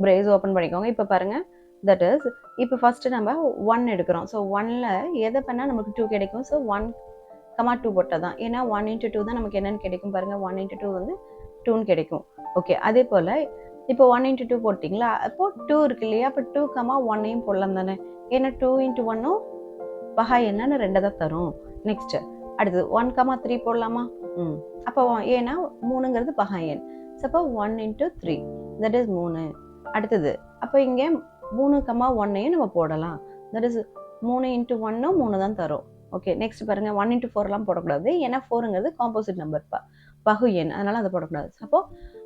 பிரேஸ் ஓப்பன் பண்ணிக்கோங்க. இப்போ பாருங்க, தட் இஸ் இப்போ ஃபர்ஸ்ட் நம்ம 1 எடுக்கிறோம். ஸோ 1ல எதை பண்ணால் நமக்கு 2 கிடைக்கும். ஸோ 1,2 போட்டால் தான், ஏன்னா 1 × 2 தான் நமக்கு என்னன்னு கிடைக்கும் பாருங்க. 1 × 2 வந்து 2ன்னு கிடைக்கும். ஓகே, அதே போல் இப்போ 1 × 2 போட்டிங்களா, அப்போ 2 இருக்கு இல்லையா, அப்போ 2,1 போடலாம் தானே, ஏன்னா 2 × 1 பகா என்னன்னு 2 தான் தரும். நெக்ஸ்ட் அடுத்தது 1,3 போடலாமா. அப்போ ஏன்னா 3ங்கிறது பகா எண். அப்போ 1 × 3 தட் இஸ் 3. அடுத்தது அப்போ இங்கே 3,1 நம்ம போடலாம். தட் இஸ் 3 × 1 3 தான் தரும். ஓகே, நெக்ஸ்ட் பாருங்க, 1 × 4 போடக்கூடாது, ஏன்னா 4ங்கிறது காம்போசிட் நம்பர், பகு எண், அதனால அதை போடக்கூடாது. அப்போ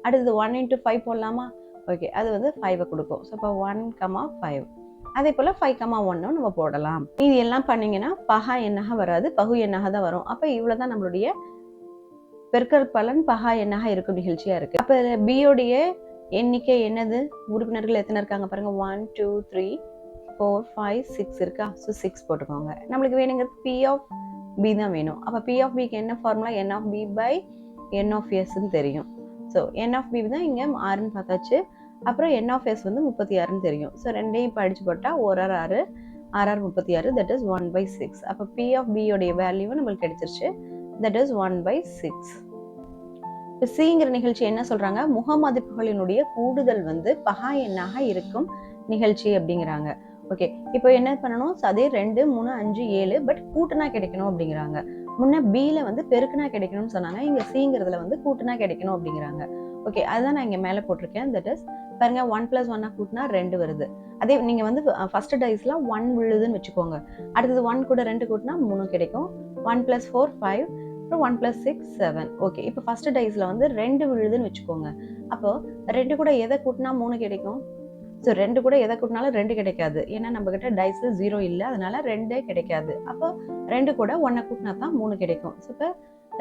அடுத்தது 1 × 5 போடலாமா. ஓகே, அது வந்து 5 கொடுக்கும். ஸோ இப்போ 1,5. அதே போல் 5,1 நம்ம போடலாம். இது எல்லாம் பண்ணீங்கன்னா பகா எண்ணாக வராது, பகு எண்ணாக தான் வரும். அப்போ இவ்வளோதான் நம்மளுடைய பெருக்கற் பலன் பகா எண்ணாக இருக்கும் நிகழ்ச்சியா இருக்கு. அப்போ பியோடைய எண்ணிக்கை என்னது, உறுப்பினர்கள் எத்தனை இருக்காங்க பாருங்க. 1, 2, 3, 4, 5, 6 இருக்கா. ஸோ 6 போட்டுக்கோங்க. நம்மளுக்கு வேணுங்கிறது பி ஆஃப் பி தான் வேணும். அப்போ பி ஆஃப் பிக்கு என்ன formula, N of P by N of எஸ்ன்னு தெரியும். ஸோ என் ஆஃப் பி தான் இங்கே 6ன்னு பார்த்தாச்சு. அப்புறம் என் ஆஃப் எஸ் வந்து 36ன்னு தெரியும். ஸோ ரெண்டையும் இப்போ அடிச்சு போட்டால் 1 6 36, தட் இஸ் 1/6. அப்போ பி ஆஃப் பியோடைய வேல்யூவும் நம்மளுக்கு கிடைச்சிருச்சு, தட் இஸ் 1/6. இப்போ சிங்கிற நிகழ்ச்சி என்ன சொல்றாங்க, முகமதிப்புகளினுடைய கூடுதல் வந்து பகா எண்ணாக இருக்கும் நிகழ்ச்சி அப்படிங்கிறாங்க. ஓகே, இப்போ என்ன பண்ணணும், அதே 2 3 5 7 பட் கூட்டுனா கிடைக்கணும் அப்படிங்கிறாங்க. முன்ன பில வந்து பெருக்குனா கிடைக்கணும்னு சொன்னாங்க, இங்க சிங்கிறதுல வந்து கூட்டுனா கிடைக்கணும் அப்படிங்கிறாங்க. ஓகே, அதுதான் நான் இங்க மேல போட்டிருக்கேன். தட் இஸ் பாருங்க 1 + 1 கூட்டினா 2 வருது. அதே நீங்க வந்து ஃபர்ஸ்ட் டைஸ்ல 1 விழுதுன்னு வச்சுக்கோங்க. அடுத்தது 1 கூட 2 கூட்டினா 3 கிடைக்கும். 1 + 4 5, அப்புறம் 1 + 6 7. ஓகே, இப்போ ஃபர்ஸ்ட் டைஸ்ல வந்து 2 விழுதுன்னு வச்சுக்கோங்க. அப்போ 2 கூட எதை கூட்டினா 3 கிடைக்கும்? ஸோ 2 கூட எதை கூட்டினாலும் 2 கிடைக்காது. ஏன்னா நம்ம கிட்ட டைஸ்ல 0 இல்லை, அதனால 2 கிடைக்காது. அப்போ 2 கூட 1 கூட்டினா தான் 3 கிடைக்கும். ஸோ இப்போ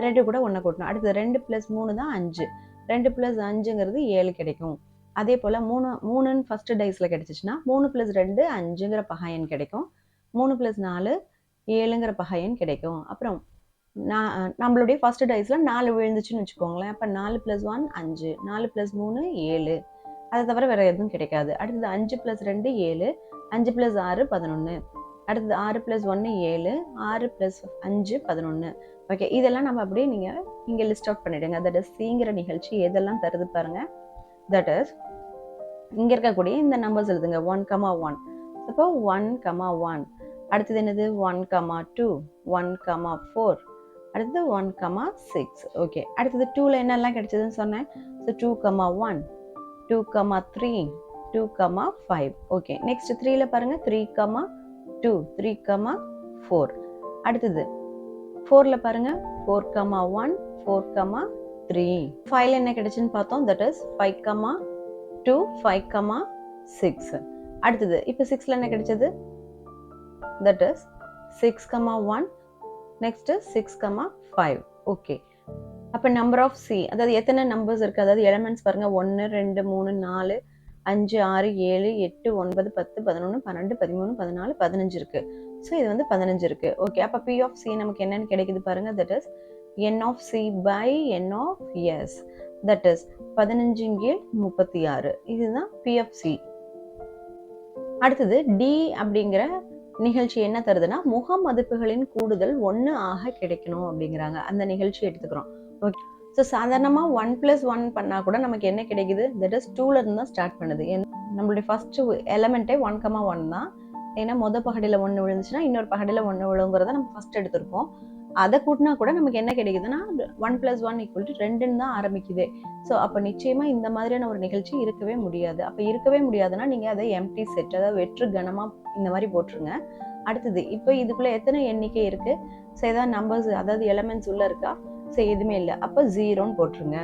2 கூட 1 கூட்டணும். அடுத்து 2 + 3 தான் 5. 2 + 5ங்கிறது 7 கிடைக்கும். அதே போல் 3ன்னு ஃபர்ஸ்ட் டைஸ்ல கிடைச்சிச்சுன்னா 3 + 2 5ங்கிற பகையன் கிடைக்கும். 3 + 4 7ங்கிற பகையன் கிடைக்கும். அப்புறம் நம்மளுடைய ஃபர்ஸ்ட் டைஸ்ல 4 விழுந்துச்சுன்னு வச்சுக்கோங்களேன். அப்போ 4 + 1 5, 4 + 3 7. அதை தவிர வேற எதுவும் கிடைக்காது. அடுத்தது 5 + 2 7, 5 + 6 11. அடுத்தது 6 + 1 7, 6 + 5 11. ஓகே, இதெல்லாம் நம்ம அப்படியே நீங்க இங்க லிஸ்ட் அவுட் பண்ணிடுங்க. தட் இஸ் சிங்கிற நிகழ்ச்சி எதெல்லாம் தருது பாருங்க. தட் இஸ் இங்க இருக்கக்கூடிய இந்த நம்பர்ஸ் எழுதுங்க. 1, 1. அப்போ 1, 1. அடுத்தது என்னது 1, 2, 1, 4. அடுத்தது 1, 6. ஓகே, அடுத்தது 2ல என்னெல்லாம் கிடைச்சதுன்னு சொன்னேன். ஸோ 2, 1, 2, 3, 2, 5. ஓகே, நெக்ஸ்ட் 3ல பாருங்க 3, 2, 3, 4. அடுத்தது 4ல பாருங்க 4, 1, 4, 3. 5ல என்ன கிடைச்சுன்னு பார்த்தோம். That is 5, 2, 5, 6. அடுத்தது இப்போ 6ல என்ன கிடைச்சது? That is 6, 1. நெக்ஸ்ட் 6, 5. ஓகே, அப்போ நம்பர் ஆஃப் சி, அதாவது எத்தனை நம்பர்ஸ் இருக்குது, அதாவது எலிமெண்ட்ஸ் பாருங்க. 1 2 3 4 5 6 7 8 9 10 11 12 13 14 15 இருக்கு. ஸோ இது வந்து 15 இருக்கு. ஓகே, அப்போ பி ஆஃப் சி நமக்கு என்னன்னு கிடைக்குது பாருங்க. That is N of C by N of S. That is 15/36. இதுதான் பி ஆஃப் சி. அடுத்தது டி அப்படிங்கிற நிகழ்ச்சி என்ன தருதுன்னா, முகமதிப்புகளின் கூடுதல் 1 ஆக கிடைக்கணும் அப்படிங்கிறாங்க. அந்த நிகழ்ச்சி எடுத்துக்கிறோம். ஓகே, ஸோ சாதாரணமா 1 + 1 பண்ணா கூட நமக்கு என்ன கிடைக்குது? தட் இஸ் 2ல இருந்து தான் ஸ்டார்ட் பண்ணுது. நம்மளுடைய ஃபர்ஸ்ட் எலமெண்ட்டே 1, 1 தான். ஏன்னா பகடியில் 1 விழுந்துச்சுன்னா இன்னொரு பகடியில் 1 விழுங்கிறத நம்ம ஃபர்ஸ்ட் எடுத்திருப்போம். அதை கூட்டினா கூட நமக்கு என்ன கிடைக்குதுன்னா 1 + 1 = 2ன்னு தான் ஆரம்பிக்குது. ஸோ அப்போ நிச்சயமா இந்த மாதிரியான ஒரு நிகழ்ச்சி இருக்கவே முடியாது. அப்போ இருக்கவே முடியாதுன்னா நீங்க அதை எம்டி செட், அதாவது வெற்று கணமா இந்த மாதிரி போட்டுருங்க. அடுத்தது இப்போ இதுக்குள்ள எத்தனை எண்ணிக்கை இருக்கு? ஸோ ஏதாவது நம்பர்ஸ், அதாவது எலிமெண்ட்ஸ் உள்ள இருக்கா? ஸோ எதுவுமே இல்லை. அப்போ 0ன்னு போட்டுருங்க.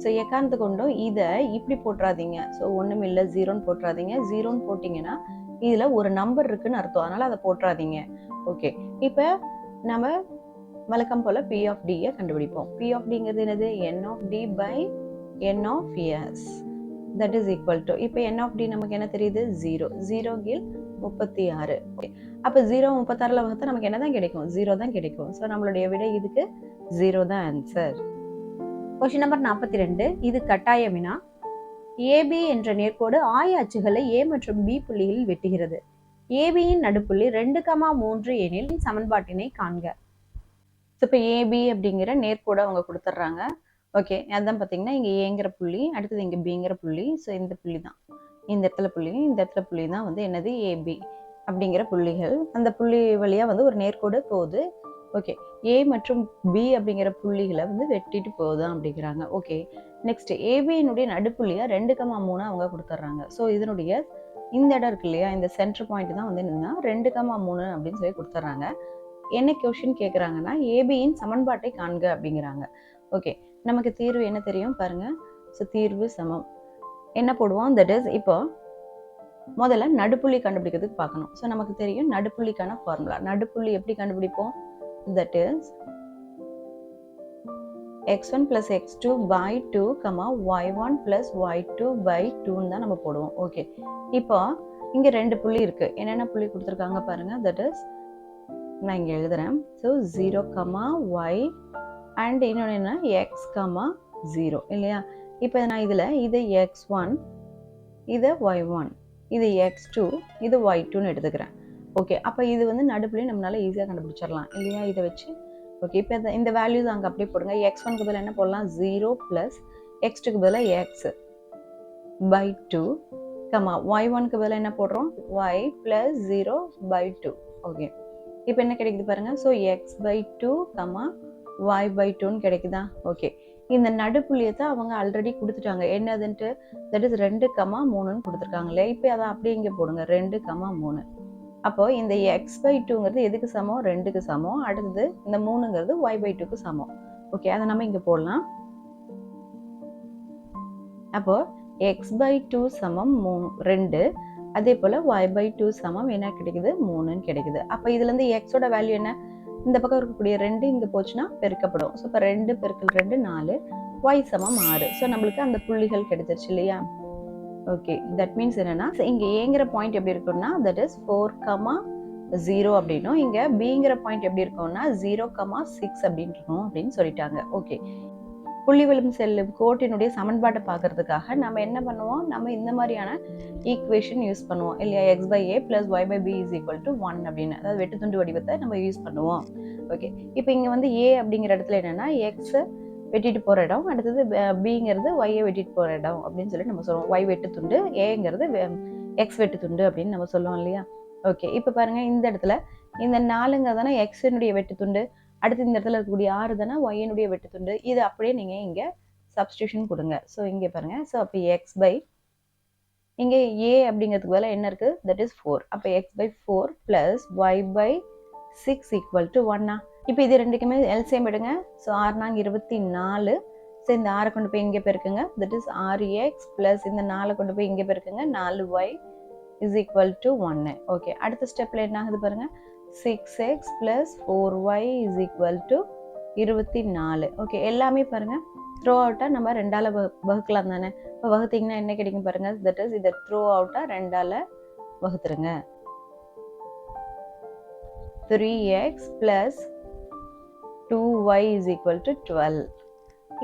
ஸோ எக்காரணத்து கொண்டும் இதை இப்படி போட்டுறாதீங்க. ஸோ ஒன்றும் இல்லை 0ன்னு போட்டுறாதீங்க. 0ன்னு போட்டிங்கன்னா இதில் ஒரு நம்பர் இருக்குன்னு அர்த்தம், அதனால அதை போட்டுறாதீங்க. ஓகே, இப்போ நம்ம வழக்கம் போல பி ஆஃப் டியை கண்டுபிடிப்போம். பி ஆஃப் டிங்கிறது என்னது? N of D by N of S. That is equal to, இப்போ என் ஆஃப் டி நமக்கு என்ன தெரியுது? 0. 0 × 36. அப்போ 0 36ல வகுத்தா நமக்கு என்ன தான் கிடைக்கும்? 0 தான் கிடைக்கும். ஸோ நம்மளுடைய விடை இதுக்கு 0 தான் ஆன்சர். Question number 42. இது கட்டாய வினா. ஏபி என்ற நேர்கோடு ஆய அச்சுகளை ஏ மற்றும் பி புள்ளிகளில் வெட்டுகிறது. ஏபியின் நடுப்புள்ளி 2, 3 எனில் சமன்பாட்டினை காண்க. இப்போ ஏபி அப்படிங்கிற நேர்கோடு அவங்க கொடுத்துட்றாங்க. ஓகே, அதான் பார்த்தீங்கன்னா இங்கே ஏங்கிற புள்ளி, அடுத்தது இங்கே பிங்கிற புள்ளி. ஸோ இந்த புள்ளி தான், இந்த இடத்துல புள்ளி, இந்த இடத்துல புள்ளி தான் வந்து என்னது? ஏபி அப்படிங்கிற புள்ளிகள். அந்த புள்ளி வழியாக வந்து ஒரு நேர்கோடு போகுது. ஓகே, ஏ மற்றும் பி அப்படிங்கிற புள்ளிகளை வந்து வெட்டிட்டு போகுதான் அப்படிங்கிறாங்க. ஓகே, நெக்ஸ்ட் ஏபியினுடைய நடுப்புள்ளியா 2, 3 அவங்க கொடுத்துட்றாங்க. ஸோ இதனுடைய இந்த இடம் இருக்கு இல்லையா, இந்த சென்டர் பாயிண்ட் தான் வந்து என்னன்னா 2, 3 அப்படின்னு சொல்லி கொடுத்துட்றாங்க. என்ன கொஸ்டின் கேட்குறாங்கன்னா, ஏபியின் சமன்பாட்டை காண்க அப்படிங்கிறாங்க. ஓகே, நமக்கு தீர்வு என்ன தெரியும் பாருங்க. ஸோ தீர்வு சமம் என்ன போடுவோம்? தட் இஸ் இப்போ முதல்ல நடுப்புள்ளி கண்டுபிடிக்கிறதுக்கு பார்க்கணும். ஸோ நமக்கு தெரியும் நடுப்புள்ளிக்கான ஃபார்முலா. நடுப்புள்ளி எப்படி கண்டுபிடிப்போம்? That is x1 + x2 / 2, y1 + y2 / 2ன்னு தான் நம்ம போடுவோம். ஓகே, இப்போ இங்கே 2 புள்ளி இருக்கு. என்னென்ன புள்ளி கொடுத்துருக்காங்க பாருங்க. தட் இஸ் நான் இங்கே எழுதுறேன். ஸோ 0, y அண்ட் இன்னொன்று என்ன? x, 0 இல்லையா? இப்போ நான் இதில் இது x1, இதை y1, இது x2, இது y2ன்னு எடுத்துக்கிறேன். ஓகே, அப்போ இது வந்து நடுப்புள்ளி நம்மளால ஈஸியாக கண்டுபிடிச்சிடலாம் இல்லையா? இதை வச்சு ஓகே, இப்போ இந்த வேல்யூஸ் அங்கே அப்படியே போடுங்க. x1க்கு பதிலாக என்ன போடலாம், 0 ப்ளஸ் x2க்கு பதிலாக x பை 2 கமா y1க்கு பதிலாக என்ன போடுறோம், y ப்ளஸ் 0 பை 2. ஓகே, இப்போ என்ன கிடைக்குது பாருங்க. So x by 2 comma y by 2ன்னு கிடைக்குதா. ஓகே, இந்த நடுப்புள்ளியை தான் அவங்க ஆல்ரெடி கொடுத்துட்டாங்க, என்னதுன்ட்டு தட் இஸ் 2, 3ன்னு கொடுத்துருக்காங்களே. இப்போ அதை அப்படியே இங்கே போடுங்க, 2, 3. அப்போ இந்த எக்ஸ் பை 2ங்கிறது எதுக்கு சமம், 2க்கு சமம். அடுத்தது இந்த 3ங்கிறது ஒய் பை 2க்கு சமம். ஓகே, அதை நம்ம இங்கே போடலாம். அப்போ எக்ஸ் பை 2 சமம் 2, அதே போல் ஒய் பை 2 சமம் என்ன கிடைக்குது, 3ன்னு கிடைக்குது. அப்போ இதுலேருந்து எக்ஸோட வேல்யூ என்ன, இந்த பக்கம் இருக்கக்கூடிய 2 இங்கே போச்சுன்னா பெருக்கப்படும். ஸோ இப்போ 2 பெருக்கல் 2 4, ஒய் சமம் 6. ஸோ நம்மளுக்கு அந்த புள்ளிகள் கிடைச்சிருச்சு இல்லையா. ஓகே, தட் மீன்ஸ் என்னன்னா இங்கே ஏங்கிற பாயிண்ட் எப்படி இருக்கும்னா தட் இஸ் 4,0 அப்படின்னும், இங்கே பிங்கிற பாயிண்ட் எப்படி இருக்கும்னா 0,6 அப்படின்னு இருக்கும் அப்படின்னு சொல்லிட்டாங்க. ஓகே, புள்ளிவிலும் செல்லும் கோட்டினுடைய சமன்பாட்டை பார்க்கறதுக்காக நம்ம என்ன பண்ணுவோம், நம்ம இந்த மாதிரியான ஈக்குவேஷன் யூஸ் பண்ணுவோம் இல்லையா. X by A plus Y by B is equal to 1 அப்படின்னு, அதாவது வெட்டுத்துண்டு வடிவத்தை நம்ம யூஸ் பண்ணுவோம். ஓகே, இப்போ இங்கே வந்து ஏ அப்படிங்கிற இடத்துல என்னன்னா எக்ஸ் வெட்டிட்டு போகிற இடம், அடுத்தது பிங்கிறது ஒய்யை வெட்டிட்டு போகிற இடம் அப்படின்னு சொல்லி நம்ம சொல்லுவோம். ஒய் வெட்டுத்துண்டு, ஏங்கிறது எக்ஸ் வெட்டுத்துண்டு அப்படின்னு நம்ம சொல்லுவோம் இல்லையா. ஓகே, இப்போ பாருங்க இந்த இடத்துல இந்த 4ங்கிறது தானே எக்ஸினுடைய வெட்டுத்துண்டு, அடுத்து இந்த இடத்துல இருக்கக்கூடிய 6 தானே ஒய்யினுடைய வெட்டுத்துண்டு. இது அப்படியே நீங்கள் இங்கே சப்ஸ்டியூஷன் கொடுங்க. ஸோ இங்கே பாருங்க, ஸோ அப்போ எக்ஸ் பை இங்கே ஏ அப்படிங்கிறதுக்கு பதிலாக என்ன இருக்குது, தட் இஸ் 4. அப்போ X by 4 plus Y by 6 equal to 1. இப்போ இது ரெண்டுக்குமே எல்சிஎம் எடுங்க. ஸோ 6 நாங்க 24. ஸோ இந்த 6 கொண்டு போய் இங்கே பெருக்குங்க, தட் இஸ் 6x ப்ளஸ் இந்த 4 கொண்டு போய் இங்கே பெருக்குங்க, 4y is equal to 1. Okay, அடுத்த ஸ்டெப்பில் என்ன ஆகுது பாருங்க, 6x plus 4y is equal to 24. Okay, எல்லாமே பாருங்க த்ரோ அவுட்டாக நம்ம 2ஆல் வகுக்கலாம் தானே. இப்போ வகுத்தீங்கன்னா என்ன கிடைக்கும் பாருங்க, தட் இஸ் இதை த்ரோ அவுட்டாக 2ஆல் வகுத்துருங்க. 3x plus 2y is equal to 12.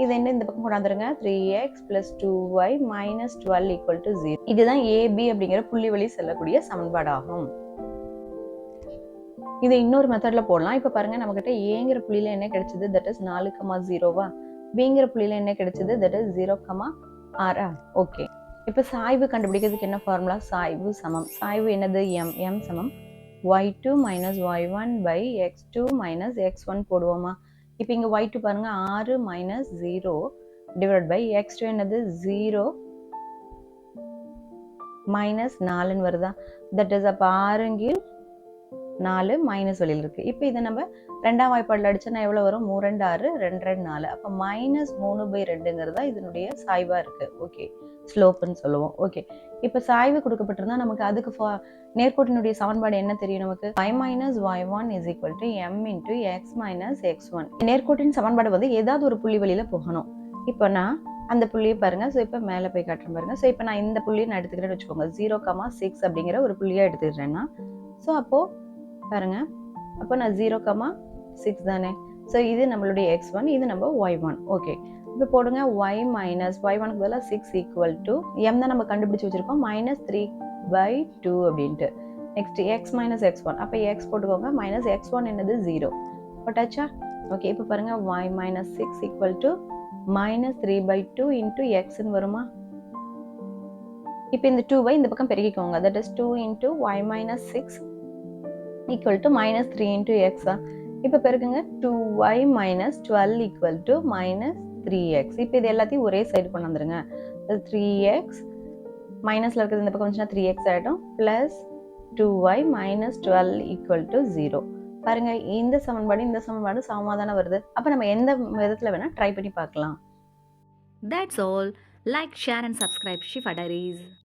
இது என்ன இந்த பக்கம் கொண்டாந்துருங்க, 3x plus 2y minus 12 equal to 0. இதுதான் AB அப்படிங்கிற புள்ளி வழி செல்லக்கூடிய சமன்பாடாகும். இதை இன்னொரு மெத்தட்ல போடலாம். இப்போ பாருங்க, நம்மகிட்ட ஏங்கிற புள்ளியில என்ன கிடைச்சது, தட் இஸ் 4,0. பிங்கிற புள்ளியில என்ன கிடைச்சது, தட் இஸ் 0,6. ஓகே, இப்போ சாய்வு கண்டுபிடிக்கிறதுக்கு என்ன ஃபார்முலா, சாய்வு சமம், சாய்வு என்னது, m சமம் y2 minus y1 by x2 minus x1 போடுவோமா. இப்போ இங்கே y2 பாருங்க 6 minus 0 divided by x2 என்னது 0 minus 4ன்னு வருதா. தட் இஸ் அப்போ 6 4 மைனஸ் வெளியில் இருக்குது. இப்போ இதை நம்ம 2ஆம் வாய்ப்பாடில் அடிச்சோன்னா எவ்வளோ வரும், 3 2 6 2 2 4. அப்போ -3/2ங்கிறது தான் இதனுடைய சாய்வாக இருக்குது. ஓகே, ஸ்லோப்புன்னு சொல்லுவோம். ஓகே, இப்போ சாய்வு கொடுக்கப்பட்டிருந்தா நமக்கு அதுக்கு நேர்கோட்டினுடைய சமன்பாடு என்ன தெரியும் நமக்கு, y minus y1 is equal to m into x minus x1. நேர்கோட்டின் சமன்பாடு வந்து ஏதாவது ஒரு புள்ளி வழியில் போகணும். இப்போ நான் அந்த புள்ளியை பாருங்க. ஸோ இப்போ மேலே போய் காட்டுறேன் பாருங்க. ஸோ இப்போ நான் இந்த புள்ளியை நான் எடுத்துக்கிறேன்னு வச்சுக்கோங்க, 0,6 அப்படிங்கிற ஒரு புள்ளியாக எடுத்துக்கிறேன்னா, ஸோ அப்போது பாருங்க, அப்போ நான் 0,6 தானே. ஸோ இது நம்மளுடைய x1, இது நம்ம y1. ஓகே, இப்போ போடுங்க y மைனஸ் y1க்கு பதிலாக 6 ஈக்குவல் டு m தான் நம்ம கண்டுபிடிச்சி வச்சுருக்கோம், -3/2 அப்படின்ட்டு. நெக்ஸ்ட் x மைனஸ் x1, அப்போ x போட்டுக்கோங்க, மைனஸ் x1 என்னது 0 போட்டாச்சா. ஓகே, இப்போ பாருங்க y minus 6 equal to -3/2 into எக்ஸ்ன்னு வருமா. இப்போ இந்த 2y இந்த பக்கம் பெருக்கிக்கோங்க, that is 2 into y minus 6 equal to -3 into எக்ஸா. இப்போ பெருக்குங்க, 2y minus 12 equal to -3x. இப்போ இது எல்லாத்தையும் ஒரே சைடு கொண்டு வந்துருங்க. 3x மைனஸில் இருக்கிறது இந்த பக்கம் வந்துச்சுன்னா 3x ஆகிடும், plus 2y minus 12 equal to 0. பாருங்க, இந்த சமன்பாடு சமமாக தானே வருது. அப்போ நம்ம எந்த விதத்தில் வேணால் ட்ரை பண்ணி பார்க்கலாம். That's all. Like, share and subscribe Shifa Diaries.